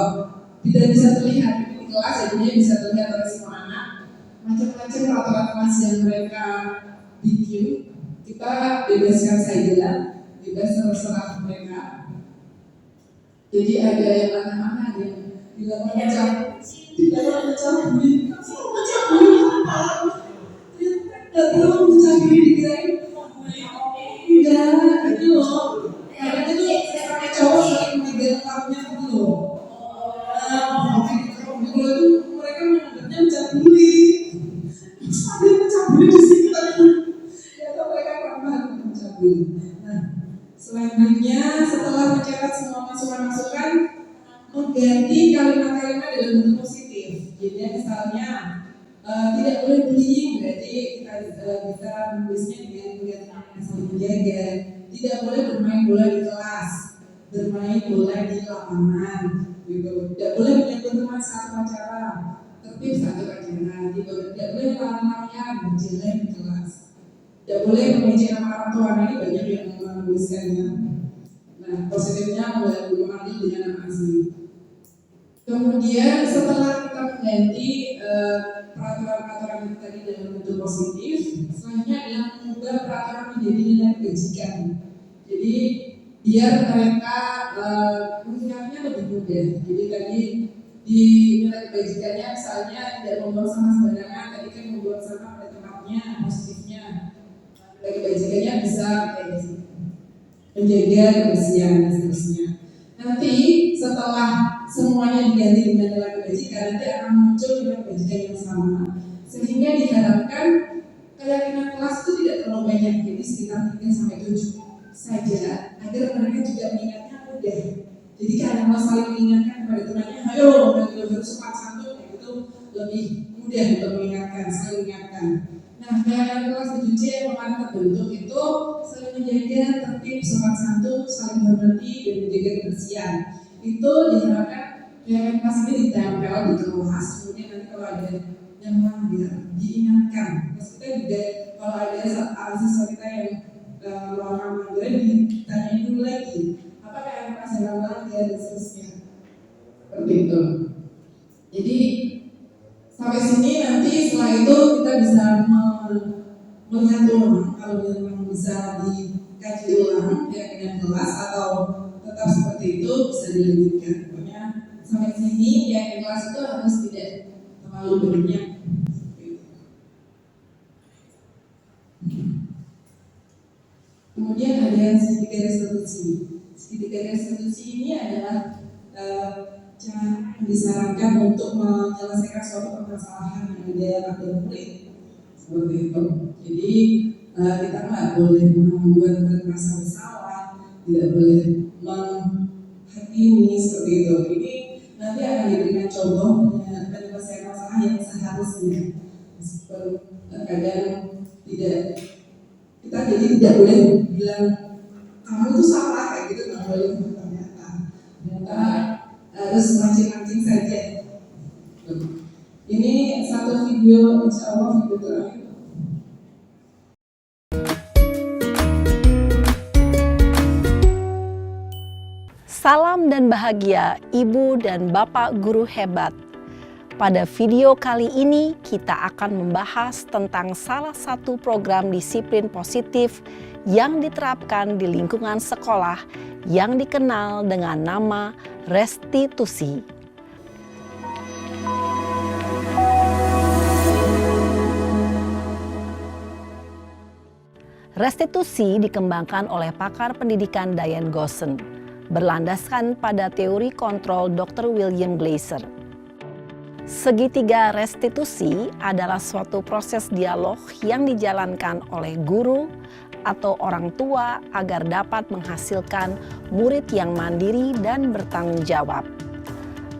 tidak bisa terlihat di kelas, jadinya bisa terlihat oleh semua anak. Macam-macam peraturan kelas yang mereka bikin, kita bebaskan saja, bebas terserah mereka. Jadi ada yang mana-mana yang bilang macam tidak macam ini, macam ini apa? Tidak tahu macam ini dikirain enggak itu loh. Karena itu pakai cowok saling memegang kamunya itu loh. Kalau itu mereka menganggapnya macam ini. Ada macam ini di sini tadi. Ya tahu mereka paham macam ini. Nah, selanjutnya setelah mencatat semua masukan-masukan, mengganti kalimat-kalimat dalam bentuk positif. Jadi misalnya tidak boleh bullying, berarti kita menulisnya dengan kegiatan yang saling menjaga. Tidak boleh bermain bola di kelas, bermain bola di lapangan, gitu. Tidak boleh menyebut teman saat acara, tertib satu acara. Tidak boleh lari-larian, berjalan di kelas. Tidak boleh memuji nama orang tua. Ini banyak yang menuliskannya. Nah, positifnya memanggil dengan nama asli. Kemudian setelah kita mengganti peraturan-peraturan itu tadi dalam bentuk positif, selanjutnya adalah mengubah peraturan menjadi nilai kebajikan. Jadi biar mereka mengingatnya lebih mudah. Jadi tadi di nilai kebajikannya misalnya tidak membuang sampah sembarangan, tadi kan membuang sampah pada tempatnya, positifnya. Nilai kebajikannya bisa menjaga kebersihan dan seterusnya. Nanti setelah semuanya diganti dengan nilai kebajikan, nanti akan muncul nilai kebajikan yang sama, sehingga diharapkan keyakinan kelas itu tidak terlalu banyak, jadi sekitar 3-7 saja, agar mereka juga mengingatnya mudah. Jadi kalau saling mengingatkan kepada temannya, ayo harus sopan santun, itu lebih mudah untuk mengingatkan, saling mengingatkan. Nah, keyakinan kelas 7C yang kemarin terbentuk itu saling menjaga tertib, sopan santun, saling menghormati dan menjaga kebersihan. Itu diharapkan keyakinan kelas ini ditempel di kelas. Kemudian nanti kalau ada yang melanggar diingatkan. Terus kita juga kalau ada siswa kita yang melakukan pelanggaran ditanyain dulu lagi, apa keyakinan kelas yang melanggar dan seterusnya. Seperti itu. Jadi sampai sini nanti setelah itu kita bisa melihat ulang kalau memang bisa dikaji ulang keyakinan kelas atau tetap seperti itu bisa dilanjutkan. Pokoknya sampai sini keyakinan kelas itu harus tidak terlalu banyak. Kemudian ada segitiga restitusi. Segitiga restitusi ini adalah cara disarankan untuk menyelesaikan suatu permasalahan yang ada pada murid, seperti itu. Jadi kita nggak boleh membuat murid merasa bersalah, tidak boleh menghakimi seperti itu. Ini nanti akan diberikan contoh penyelesaian masalah yang seharusnya. Kadang tidak, kita jadi tidak boleh bilang kamu itu salah kayak gitu, nggak boleh ternyata harus mancing-mancing saja. Ini satu video, insya Allah video terakhir.
Salam dan bahagia Ibu dan Bapak guru hebat. Pada video kali ini kita akan membahas tentang salah satu program disiplin positif yang diterapkan di lingkungan sekolah yang dikenal dengan nama restitusi. Restitusi dikembangkan oleh pakar pendidikan Diane Gosson, berlandaskan pada teori kontrol Dr. William Glasser. Segitiga restitusi adalah suatu proses dialog yang dijalankan oleh guru atau orang tua agar dapat menghasilkan murid yang mandiri dan bertanggung jawab.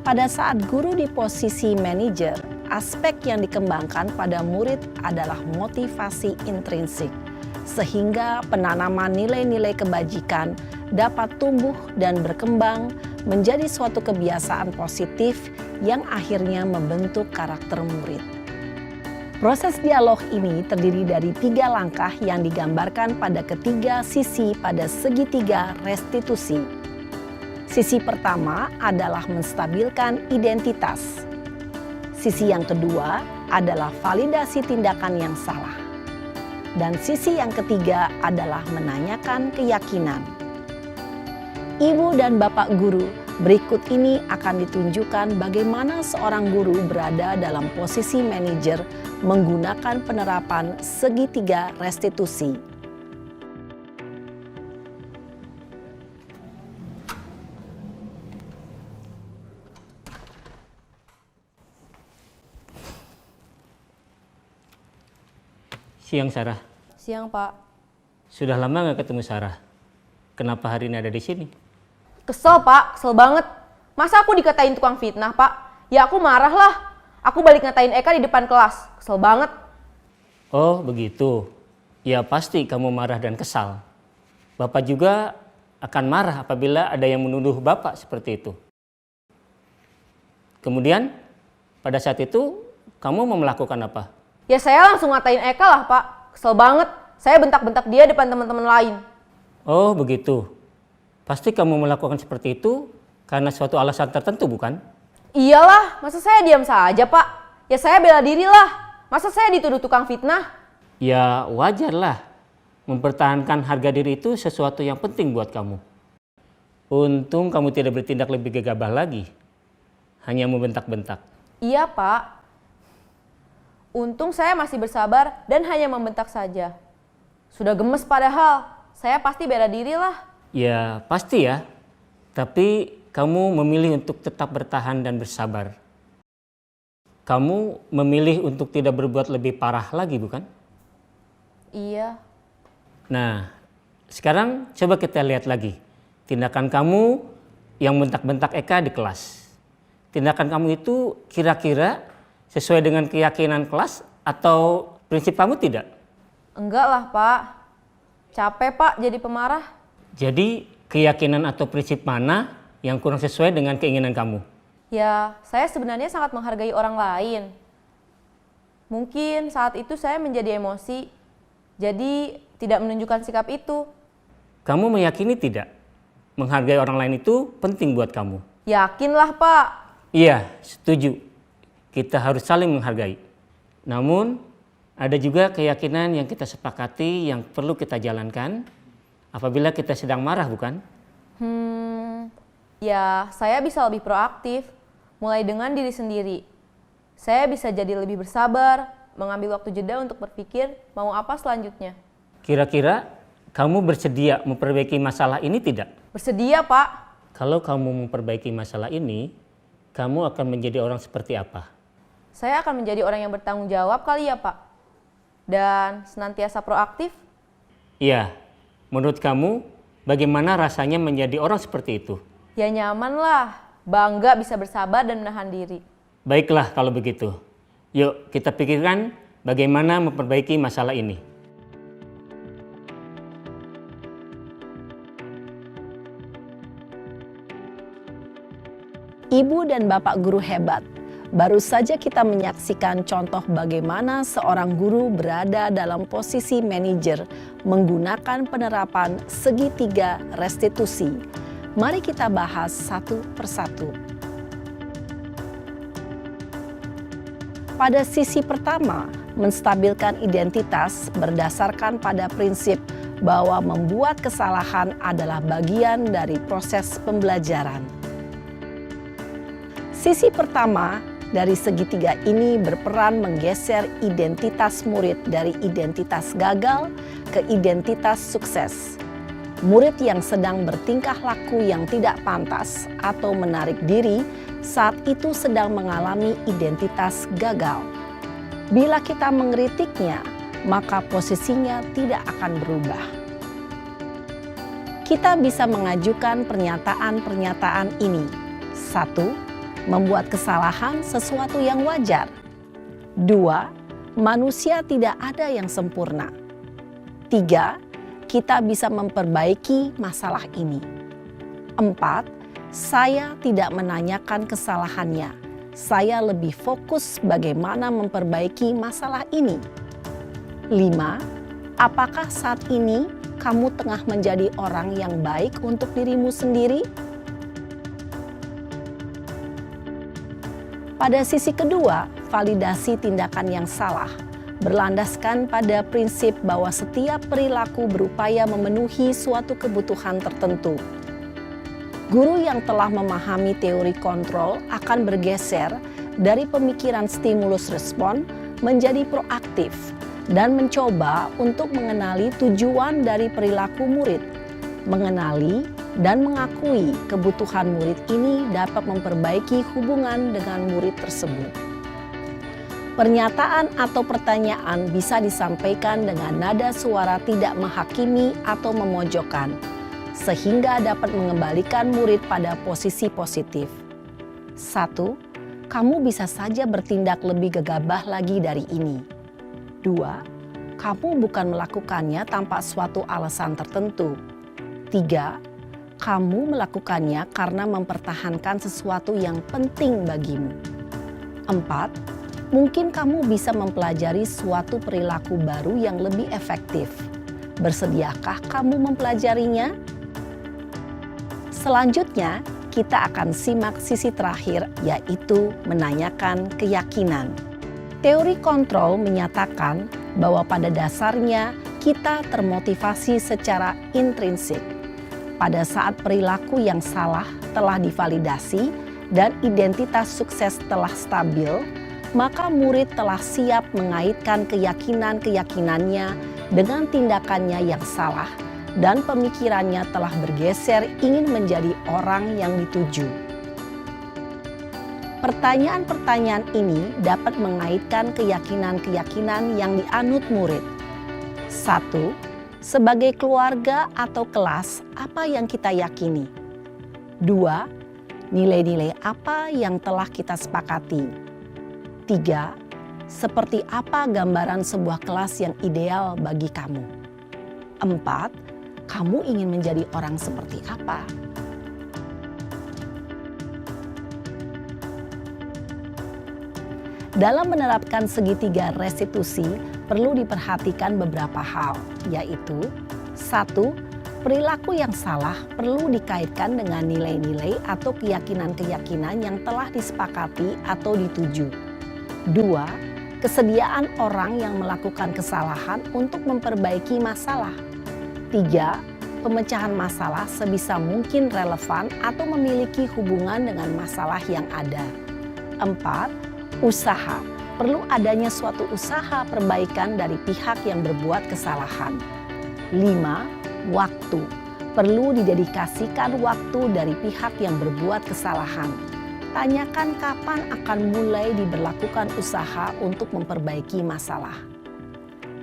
Pada saat guru di posisi manajer, aspek yang dikembangkan pada murid adalah motivasi intrinsik, sehingga penanaman nilai-nilai kebajikan dapat tumbuh dan berkembang menjadi suatu kebiasaan positif yang akhirnya membentuk karakter murid. Proses dialog ini terdiri dari 3 langkah yang digambarkan pada ketiga sisi pada segitiga restitusi. Sisi pertama adalah menstabilkan identitas. Sisi yang kedua adalah validasi tindakan yang salah. Dan sisi yang ketiga adalah menanyakan keyakinan. Ibu dan Bapak guru, berikut ini akan ditunjukkan bagaimana seorang guru berada dalam posisi manajer menggunakan penerapan segitiga restitusi.
Siang, Sarah.
Siang, Pak.
Sudah lama nggak ketemu Sarah. Kenapa hari ini ada di sini?
Kesel, Pak. Kesel banget. Masa aku dikatain tukang fitnah, Pak? Ya aku marah lah. Aku balik ngatain Eka di depan kelas. Kesel banget.
Oh, begitu. Ya pasti kamu marah dan kesal. Bapak juga akan marah apabila ada yang menuduh Bapak seperti itu. Kemudian, pada saat itu, kamu mau melakukan apa?
Ya saya langsung ngatain Eka lah, Pak. Kesel banget. Saya bentak-bentak dia depan teman-teman lain.
Oh, begitu. Pasti kamu melakukan seperti itu karena suatu alasan tertentu, bukan?
Iyalah, masa saya diam saja, Pak? Ya saya bela diri lah. Masa saya dituduh tukang fitnah?
Ya wajarlah. Mempertahankan harga diri itu sesuatu yang penting buat kamu. Untung kamu tidak bertindak lebih gegabah lagi. Hanya membentak-bentak.
Iya, Pak. Untung saya masih bersabar dan hanya membentak saja. Sudah gemes padahal. Saya pasti bela diri lah.
Ya pasti ya. Tapi kamu memilih untuk tetap bertahan dan bersabar. Kamu memilih untuk tidak berbuat lebih parah lagi, bukan?
Iya.
Nah, sekarang coba kita lihat lagi. Tindakan kamu yang bentak-bentak Eka di kelas. Tindakan kamu itu kira-kira sesuai dengan keyakinan kelas atau prinsip kamu tidak?
Enggak lah, Pak. Capek, Pak, jadi pemarah.
Jadi keyakinan atau prinsip mana yang kurang sesuai dengan keinginan kamu?
Ya, saya sebenarnya sangat menghargai orang lain. Mungkin saat itu saya menjadi emosi, jadi tidak menunjukkan sikap itu.
Kamu meyakini tidak? Menghargai orang lain itu penting buat kamu.
Yakinlah, Pak.
Iya, setuju. Kita harus saling menghargai. Namun, ada juga keyakinan yang kita sepakati yang perlu kita jalankan apabila kita sedang marah, bukan?
Ya, saya bisa lebih proaktif, mulai dengan diri sendiri. Saya bisa jadi lebih bersabar, mengambil waktu jeda untuk berpikir mau apa selanjutnya.
Kira-kira kamu bersedia memperbaiki masalah ini tidak?
Bersedia, Pak.
Kalau kamu memperbaiki masalah ini, kamu akan menjadi orang seperti apa?
Saya akan menjadi orang yang bertanggung jawab kali ya, Pak. Dan senantiasa proaktif.
Iya, menurut kamu bagaimana rasanya menjadi orang seperti itu?
Ya nyaman lah, bangga bisa bersabar dan menahan diri.
Baiklah kalau begitu. Yuk kita pikirkan bagaimana memperbaiki masalah ini.
Ibu dan Bapak guru hebat, baru saja kita menyaksikan contoh bagaimana seorang guru berada dalam posisi manajer menggunakan penerapan segitiga restitusi. Mari kita bahas satu persatu. Pada sisi pertama, menstabilkan identitas berdasarkan pada prinsip bahwa membuat kesalahan adalah bagian dari proses pembelajaran. Sisi pertama dari segitiga ini berperan menggeser identitas murid dari identitas gagal ke identitas sukses. Murid yang sedang bertingkah laku yang tidak pantas atau menarik diri saat itu sedang mengalami identitas gagal. Bila kita mengkritiknya, maka posisinya tidak akan berubah. Kita bisa mengajukan pernyataan-pernyataan ini. 1. Membuat kesalahan sesuatu yang wajar. 2. Manusia tidak ada yang sempurna. 3. Kita bisa memperbaiki masalah ini. 4. Saya tidak menanyakan kesalahannya. Saya lebih fokus bagaimana memperbaiki masalah ini. 5. Apakah saat ini kamu tengah menjadi orang yang baik untuk dirimu sendiri? Pada sisi kedua, validasi tindakan yang salah berlandaskan pada prinsip bahwa setiap perilaku berupaya memenuhi suatu kebutuhan tertentu. Guru yang telah memahami teori kontrol akan bergeser dari pemikiran stimulus respon menjadi proaktif dan mencoba untuk mengenali tujuan dari perilaku murid. Mengenali dan mengakui kebutuhan murid ini dapat memperbaiki hubungan dengan murid tersebut. Pernyataan atau pertanyaan bisa disampaikan dengan nada suara tidak menghakimi atau memojokkan, sehingga dapat mengembalikan murid pada posisi positif. 1. Kamu bisa saja bertindak lebih gegabah lagi dari ini. 2. Kamu bukan melakukannya tanpa suatu alasan tertentu. 3. Kamu melakukannya karena mempertahankan sesuatu yang penting bagimu. 4. Mungkin kamu bisa mempelajari suatu perilaku baru yang lebih efektif. Bersediakah kamu mempelajarinya? Selanjutnya, kita akan simak sisi terakhir, yaitu menanyakan keyakinan. Teori kontrol menyatakan bahwa pada dasarnya kita termotivasi secara intrinsik. Pada saat perilaku yang salah telah divalidasi dan identitas sukses telah stabil, maka murid telah siap mengaitkan keyakinan-keyakinannya dengan tindakannya yang salah dan pemikirannya telah bergeser ingin menjadi orang yang dituju. Pertanyaan-pertanyaan ini dapat mengaitkan keyakinan-keyakinan yang dianut murid. 1. Sebagai keluarga atau kelas, apa yang kita yakini? 2. Nilai-nilai apa yang telah kita sepakati? 3. Seperti apa gambaran sebuah kelas yang ideal bagi kamu? 4. Kamu ingin menjadi orang seperti apa? Dalam menerapkan segitiga restitusi, perlu diperhatikan beberapa hal, yaitu 1. Perilaku yang salah perlu dikaitkan dengan nilai-nilai atau keyakinan-keyakinan yang telah disepakati atau dituju. 2. Kesediaan orang yang melakukan kesalahan untuk memperbaiki masalah. 3. Pemecahan masalah sebisa mungkin relevan atau memiliki hubungan dengan masalah yang ada. 4. Usaha. Perlu adanya suatu usaha perbaikan dari pihak yang berbuat kesalahan. 5. Waktu. Perlu didedikasikan waktu dari pihak yang berbuat kesalahan. Tanyakan kapan akan mulai diberlakukan usaha untuk memperbaiki masalah.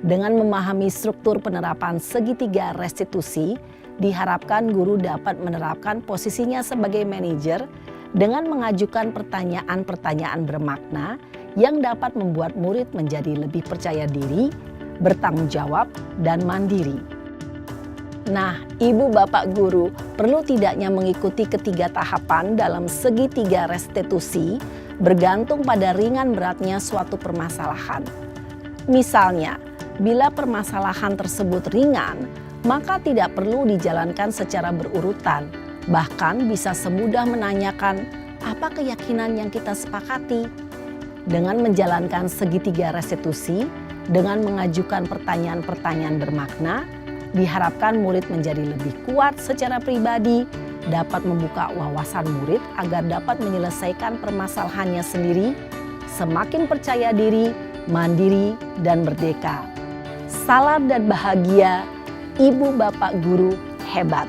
Dengan memahami struktur penerapan segitiga restitusi, diharapkan guru dapat menerapkan posisinya sebagai manajer dengan mengajukan pertanyaan-pertanyaan bermakna yang dapat membuat murid menjadi lebih percaya diri, bertanggung jawab, dan mandiri. Nah, ibu bapak guru perlu tidaknya mengikuti ketiga tahapan dalam segitiga restitusi bergantung pada ringan beratnya suatu permasalahan. Misalnya, bila permasalahan tersebut ringan, maka tidak perlu dijalankan secara berurutan. Bahkan bisa semudah menanyakan, apa keyakinan yang kita sepakati? Dengan menjalankan segitiga restitusi, dengan mengajukan pertanyaan-pertanyaan bermakna, diharapkan murid menjadi lebih kuat secara pribadi, dapat membuka wawasan murid agar dapat menyelesaikan permasalahannya sendiri, semakin percaya diri, mandiri, dan merdeka. Salam dan bahagia, ibu bapak guru hebat.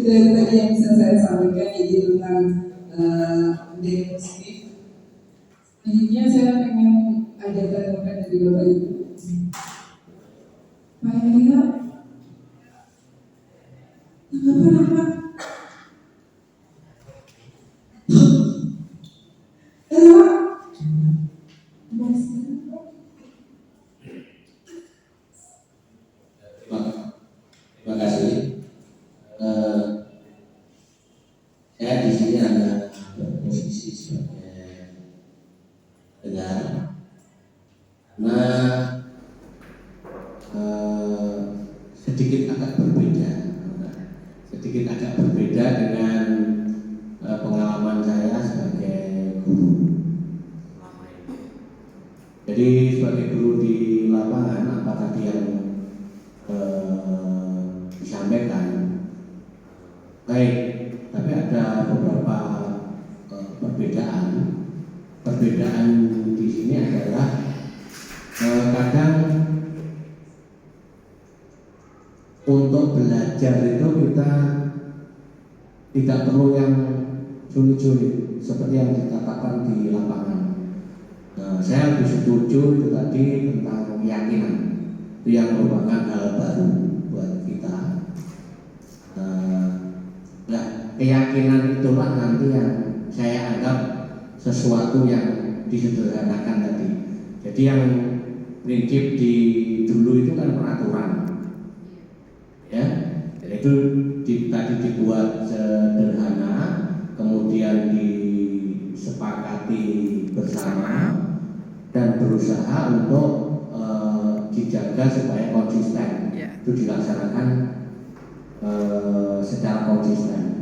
Itu tadi yang bisa saya sampaikan, jadi tentang budaya positif. Selanjutnya saya pengen ajarkan rekan dari Bapak Ibu. Pak Elia, kenapa?
Terima kasih. Saya di sini hanya berposisi sebagai pendengar, karena sedikit agak berbeda dengan pengalaman saya sebagai guru. Jadi sebagai guru di lapangan, apa tadi yang disampaikan baik, tapi ada beberapa perbedaan di sini adalah kadang untuk belajar itu kita tidak perlu yang sulit-sulit seperti yang dikatakan di lapangan. Saya lebih setuju itu tadi tentang keyakinan, itu yang merupakan hal baru buat kita. Keyakinan itulah nanti yang saya anggap sesuatu yang disederhanakan tadi. Jadi yang prinsip di dulu itu kan peraturan, ya, itu tadi dibuat sederhana, kemudian disepakati bersama dan berusaha untuk dijaga supaya konsisten, itu dilaksanakan secara konsisten.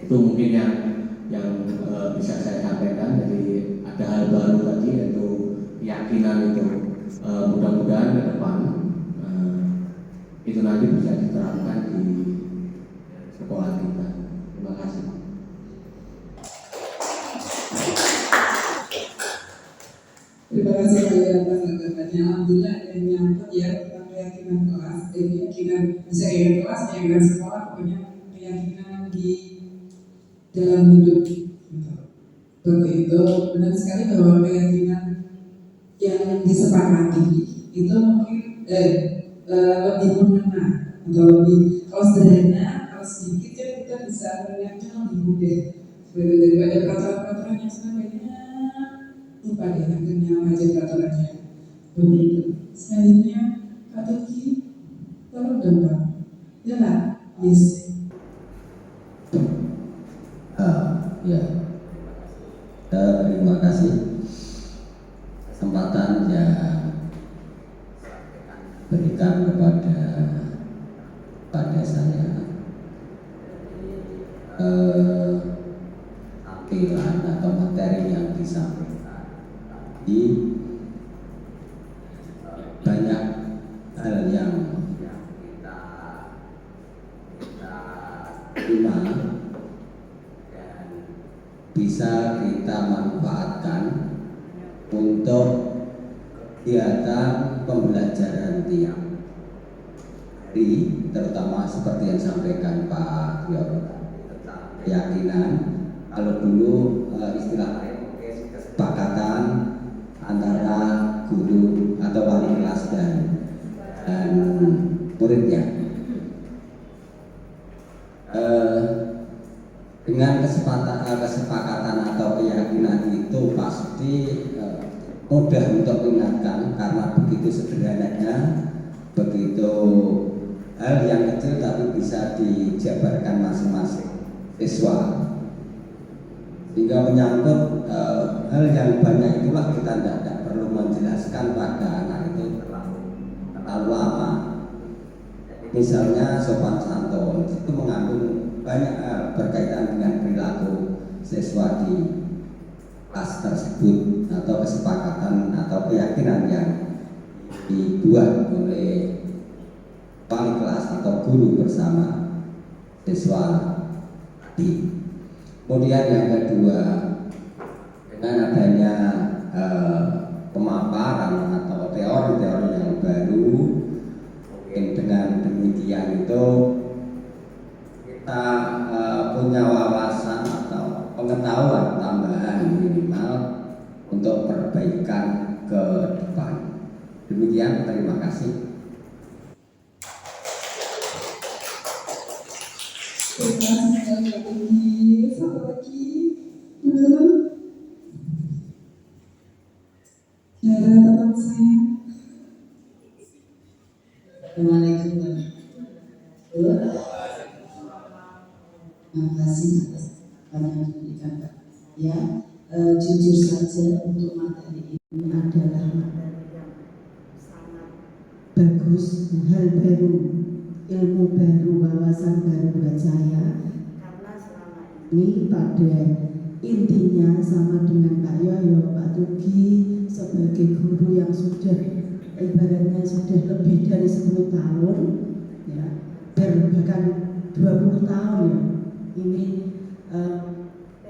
Itu mungkin yang bisa saya sampaikan. Jadi ada hal baru tadi, yaitu keyakinan itu. Mudah-mudahan ke depan itu nanti bisa diterapkan di sekolah kita. Terima kasih.
Terima kasih Pak Yaya atas tanggapannya. Alhamdulillah ada yang nyangkut ya tentang keyakinan kelas, keyakinan bisa kelas, keyakinan sekolah, pokoknya keyakinan di dalam hidup. Seperti itu, benar sekali bahwa keyakinan yang disepakati itu mungkin lebih mengena atau lebih, kalau sederhana, kalau sedikit ya kita bisa melihatnya lebih mudah. Seperti daripada peraturan-peraturan yang sebenarnya lupa deh akhirnya aja peraturannya. Begitu. Selanjutnya Pak Toki, tolong dong Pak. Ya lah, yes.
Ya, terima kasih kesempatan yang berikan kepada saya. Tampilan atau materi yang disampaikan tadi banyak hal yang kita terima dan bisa kita manfaatkan untuk kegiatan pembelajaran tiap hari, terutama seperti yang disampaikan Pak Yono tentang keyakinan. Kalau dulu istilah kesepakatan antara guru atau wali kelas dan muridnya. Dengan kesepakatan atau keyakinan itu pasti mudah untuk diingatkan karena begitu sederhananya, begitu hal yang kecil tapi bisa dijabarkan masing-masing siswa, sehingga menyangkut hal yang banyak itulah kita tidak perlu menjelaskan pada anak itu terlalu lama. Misalnya sopan santun itu mengandung banyak berkaitan dengan perilaku siswa di kelas tersebut atau kesepakatan atau keyakinan yang dibuat oleh wali kelas atau guru bersama siswa tadi. Kemudian yang kedua, dengan adanya pemaparan atau teori-teori yang baru, mungkin dengan demikian itu kita punya wawasan atau pengetahuan tambahan minimal untuk perbaikan ke depan. Demikian, terima kasih.
Terima kasih lagi, satu lagi, ya teman saya.
Assalamualaikum warahmatullahi wabarakatuh. Terima kasih atas kesempatan yang diberikan ya. Jujur saja untuk materi ini adalah materi yang sangat bagus, hal baru, ilmu baru, wawasan baru buat saya. Karena selama ini pada intinya sama dengan Pak Yoyo, Pak Tugi sebagai guru yang sudah ibaratnya sudah lebih dari 10 tahun ya, bahkan 20 tahun ya. Ini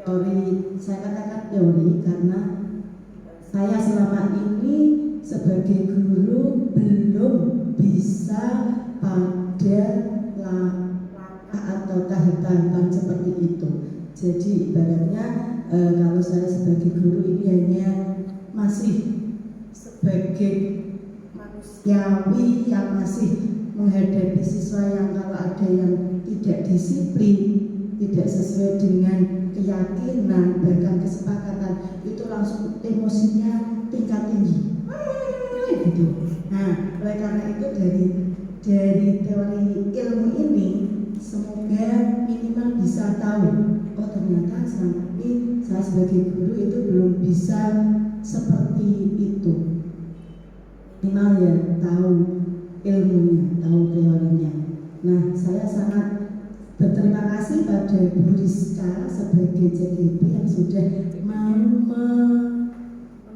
teori, saya katakan teori karena saya selama ini sebagai guru belum bisa pada langkah atau tahapan seperti itu. Jadi ibaratnya kalau saya sebagai guru ini hanya masih sebagai manusiawi yang masih menghadapi siswa yang kalau ada yang tidak disiplin, tidak sesuai dengan keyakinan bahkan kesepakatan, itu langsung emosinya tingkat tinggi gitu. Nah, oleh karena itu dari teori ilmu ini semoga minimal bisa tahu, oh ternyata selama ini saya sebagai guru itu belum bisa seperti itu. Minimal ya tahu ilmunya, tahu teorinya. Nah, saya sangat berterima kasih pada Bu Rizka sebagai CGP yang sudah mau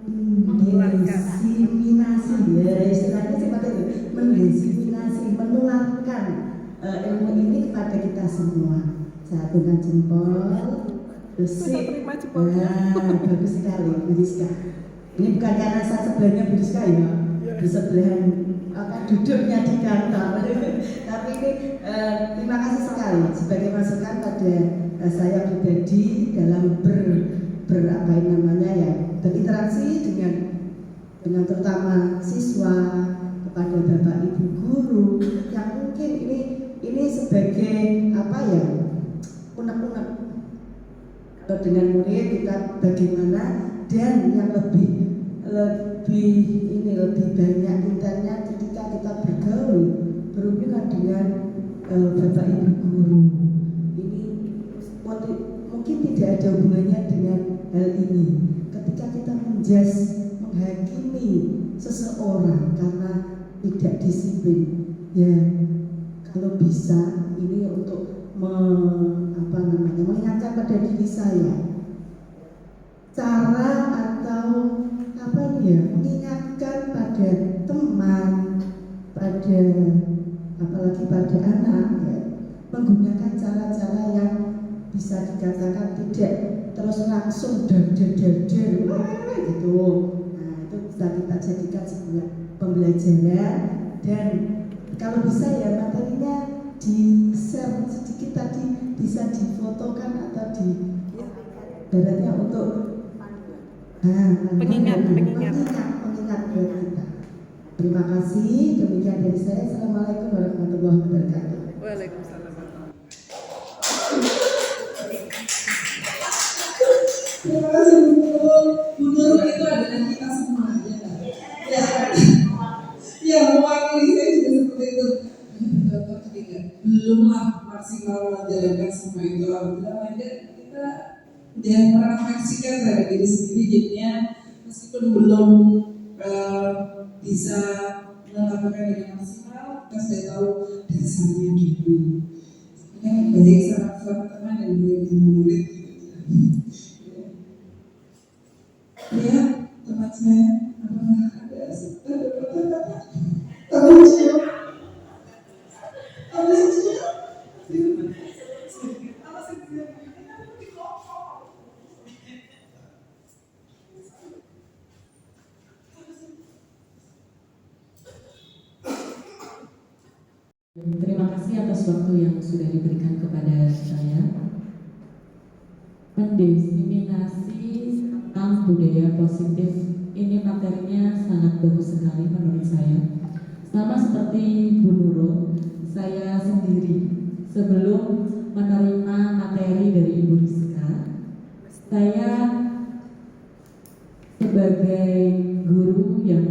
mendiseminasi, ya istilahnya seperti itu, mendiseminasi, menularkan ilmu ini kepada kita semua. Saya tunggu jempol, bersih, bagus sekali Bu Rizka. Ini bukan karena saya sebelahnya Bu Rizka ya, di sebelahan duduknya di kantor. Tapi ini terima kasih sekali sebagai masukan pada saya pribadi dalam berapa namanya ya, berinteraksi dengan terutama siswa, kepada Bapak Ibu guru yang mungkin ini sebagai apa ya, unek-unek. Kalau dengan murid kita bagaimana, dan yang lebih banyak intinya ketika kita bergaul berhubungan dengan Bapak Ibu guru. Ini mungkin tidak ada hubungannya dengan hal ini. Ketika kita menghakimi seseorang karena tidak disiplin, ya kalau bisa ini untuk mengingatkan pada diri saya cara atau mengingatkan pada teman, pada apalagi pada anak ya, menggunakan cara-cara yang bisa dikatakan tidak terus langsung dar-dar gitu. Nah, itu bisa kita jadikan sebuah pembelajaran, dan kalau bisa ya materinya di share sedikit tadi, bisa difotokan atau ibaratnya untuk pengingat buat kita. Terima kasih, demikian dari saya. Assalamualaikum warahmatullahi wabarakatuh.
Waalaikumsalam.
Terima kasih Bu. Bu Nurul itu adalah kita semua ya, mewakili saya juga seperti itu. Belumlah maksimal menjalankan semua itu. Alhamdulillah aja kita udah merefleksikan dari diri sendiri, jadinya meskipun belum bisa melakukan dengan maksimal, kita sudah tahu dasarnya dulu. Yang baik sama teman dan murid. Ya, teman saya ada kata-kata
Terima kasih atas waktu yang sudah diberikan kepada saya. Mendiseminasi tentang budaya positif ini materinya sangat bagus sekali menurut saya. Sama seperti Bu Nurul, saya sendiri sebelum menerima materi dari Ibu Rizka, saya sebagai guru yang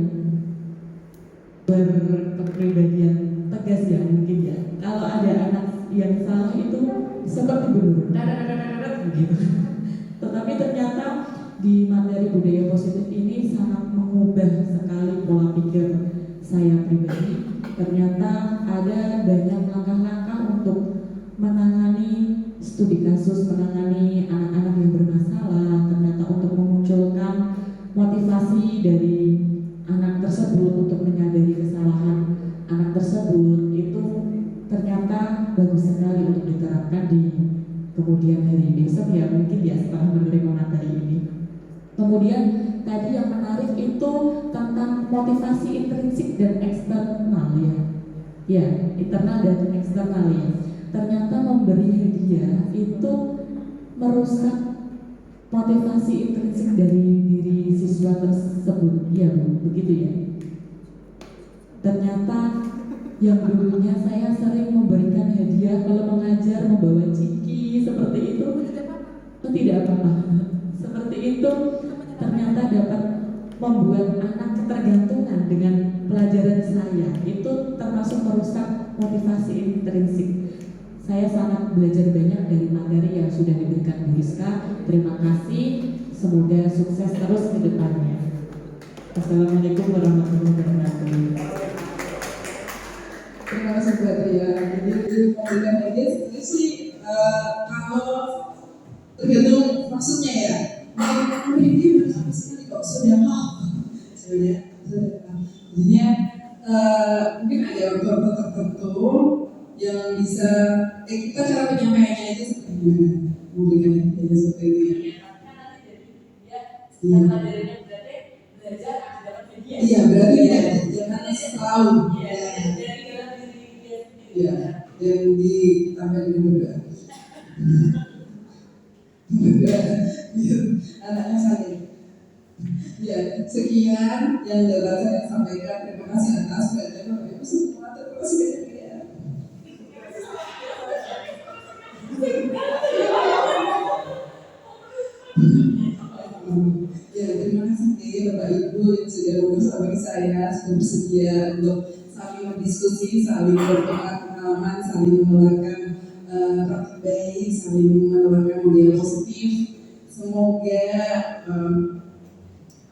berkepribadian tegas ya mungkin ya. Kalau ada anak yang salah itu seperti Bu Nurul, begitu. Tetapi ternyata di materi budaya positif ini sangat mengubah sekali pola pikir saya pribadi. Ternyata ada banyak langkah-langkah untuk menangani studi kasus, menangani anak-anak yang bermasalah, ternyata untuk memunculkan motivasi dari anak tersebut untuk menyadari kesalahan anak tersebut, itu ternyata bagus sekali untuk diterapkan di kemudian hari besok ya mungkin ya setelah menerima materi ini. Kemudian tadi yang menarik itu tentang motivasi intrinsik dan eksternal ya. Ya, internal dan eksternal ya. Ternyata memberi hadiah itu merusak motivasi intrinsik dari diri siswa tersebut. Ya Bu, begitu ya. Ternyata yang dulunya saya sering memberikan hadiah kalau mengajar, membawa ciki seperti itu, tidak apa-apa. Seperti itu ternyata dapat membuat anak ketergantungan dengan pelajaran saya. Itu termasuk merusak motivasi intrinsik. Saya sangat belajar banyak dari materi yang sudah diberikan Bu Rizka. Terima kasih, semoga sukses terus ke depannya. Assalamualaikum warahmatullahi wabarakatuh.
Terima kasih Bu Adria. Jadi memberikan hadiah sebenarnya sih kalau tergantung maksudnya ya. Ini berapa sekali kok sudah sebenarnya. Jadinya mungkin ada waktu tertentu yang bisa kita cara penyampaiannya aja seperti gimana memberikan hadiah seperti itu ya. Iya berarti ya jangan selalu ya yang ditambah dengan berdoa anaknya sakit. Ya sekian yang dapat saya sampaikan. Terima kasih atas perhatian Bapak Ibu semua. Terima kasih banyak ya. Ya terima kasih Bapak Ibu yang sudah bersama saya, sudah bersedia untuk saling berdiskusi, saling berpengalaman, saling menebarkan praktik baik, saling menebarkan budaya positif. Semoga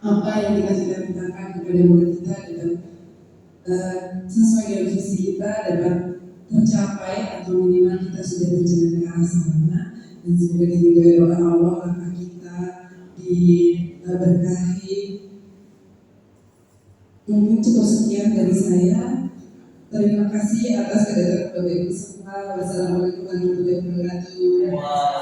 apa yang kita cita-citakan kepada murid kita dapat sesuai dengan visi kita dapat tercapai atau minimal kita sudah berjalan ke arah sana, dan semoga diridhoi oleh Allah langkah kita diberkahi. Mungkin cukup sekian dari saya. Terima kasih atas kedatangan Bapak Ibu semua. Wassalamualaikum warahmatullahi wabarakatuh.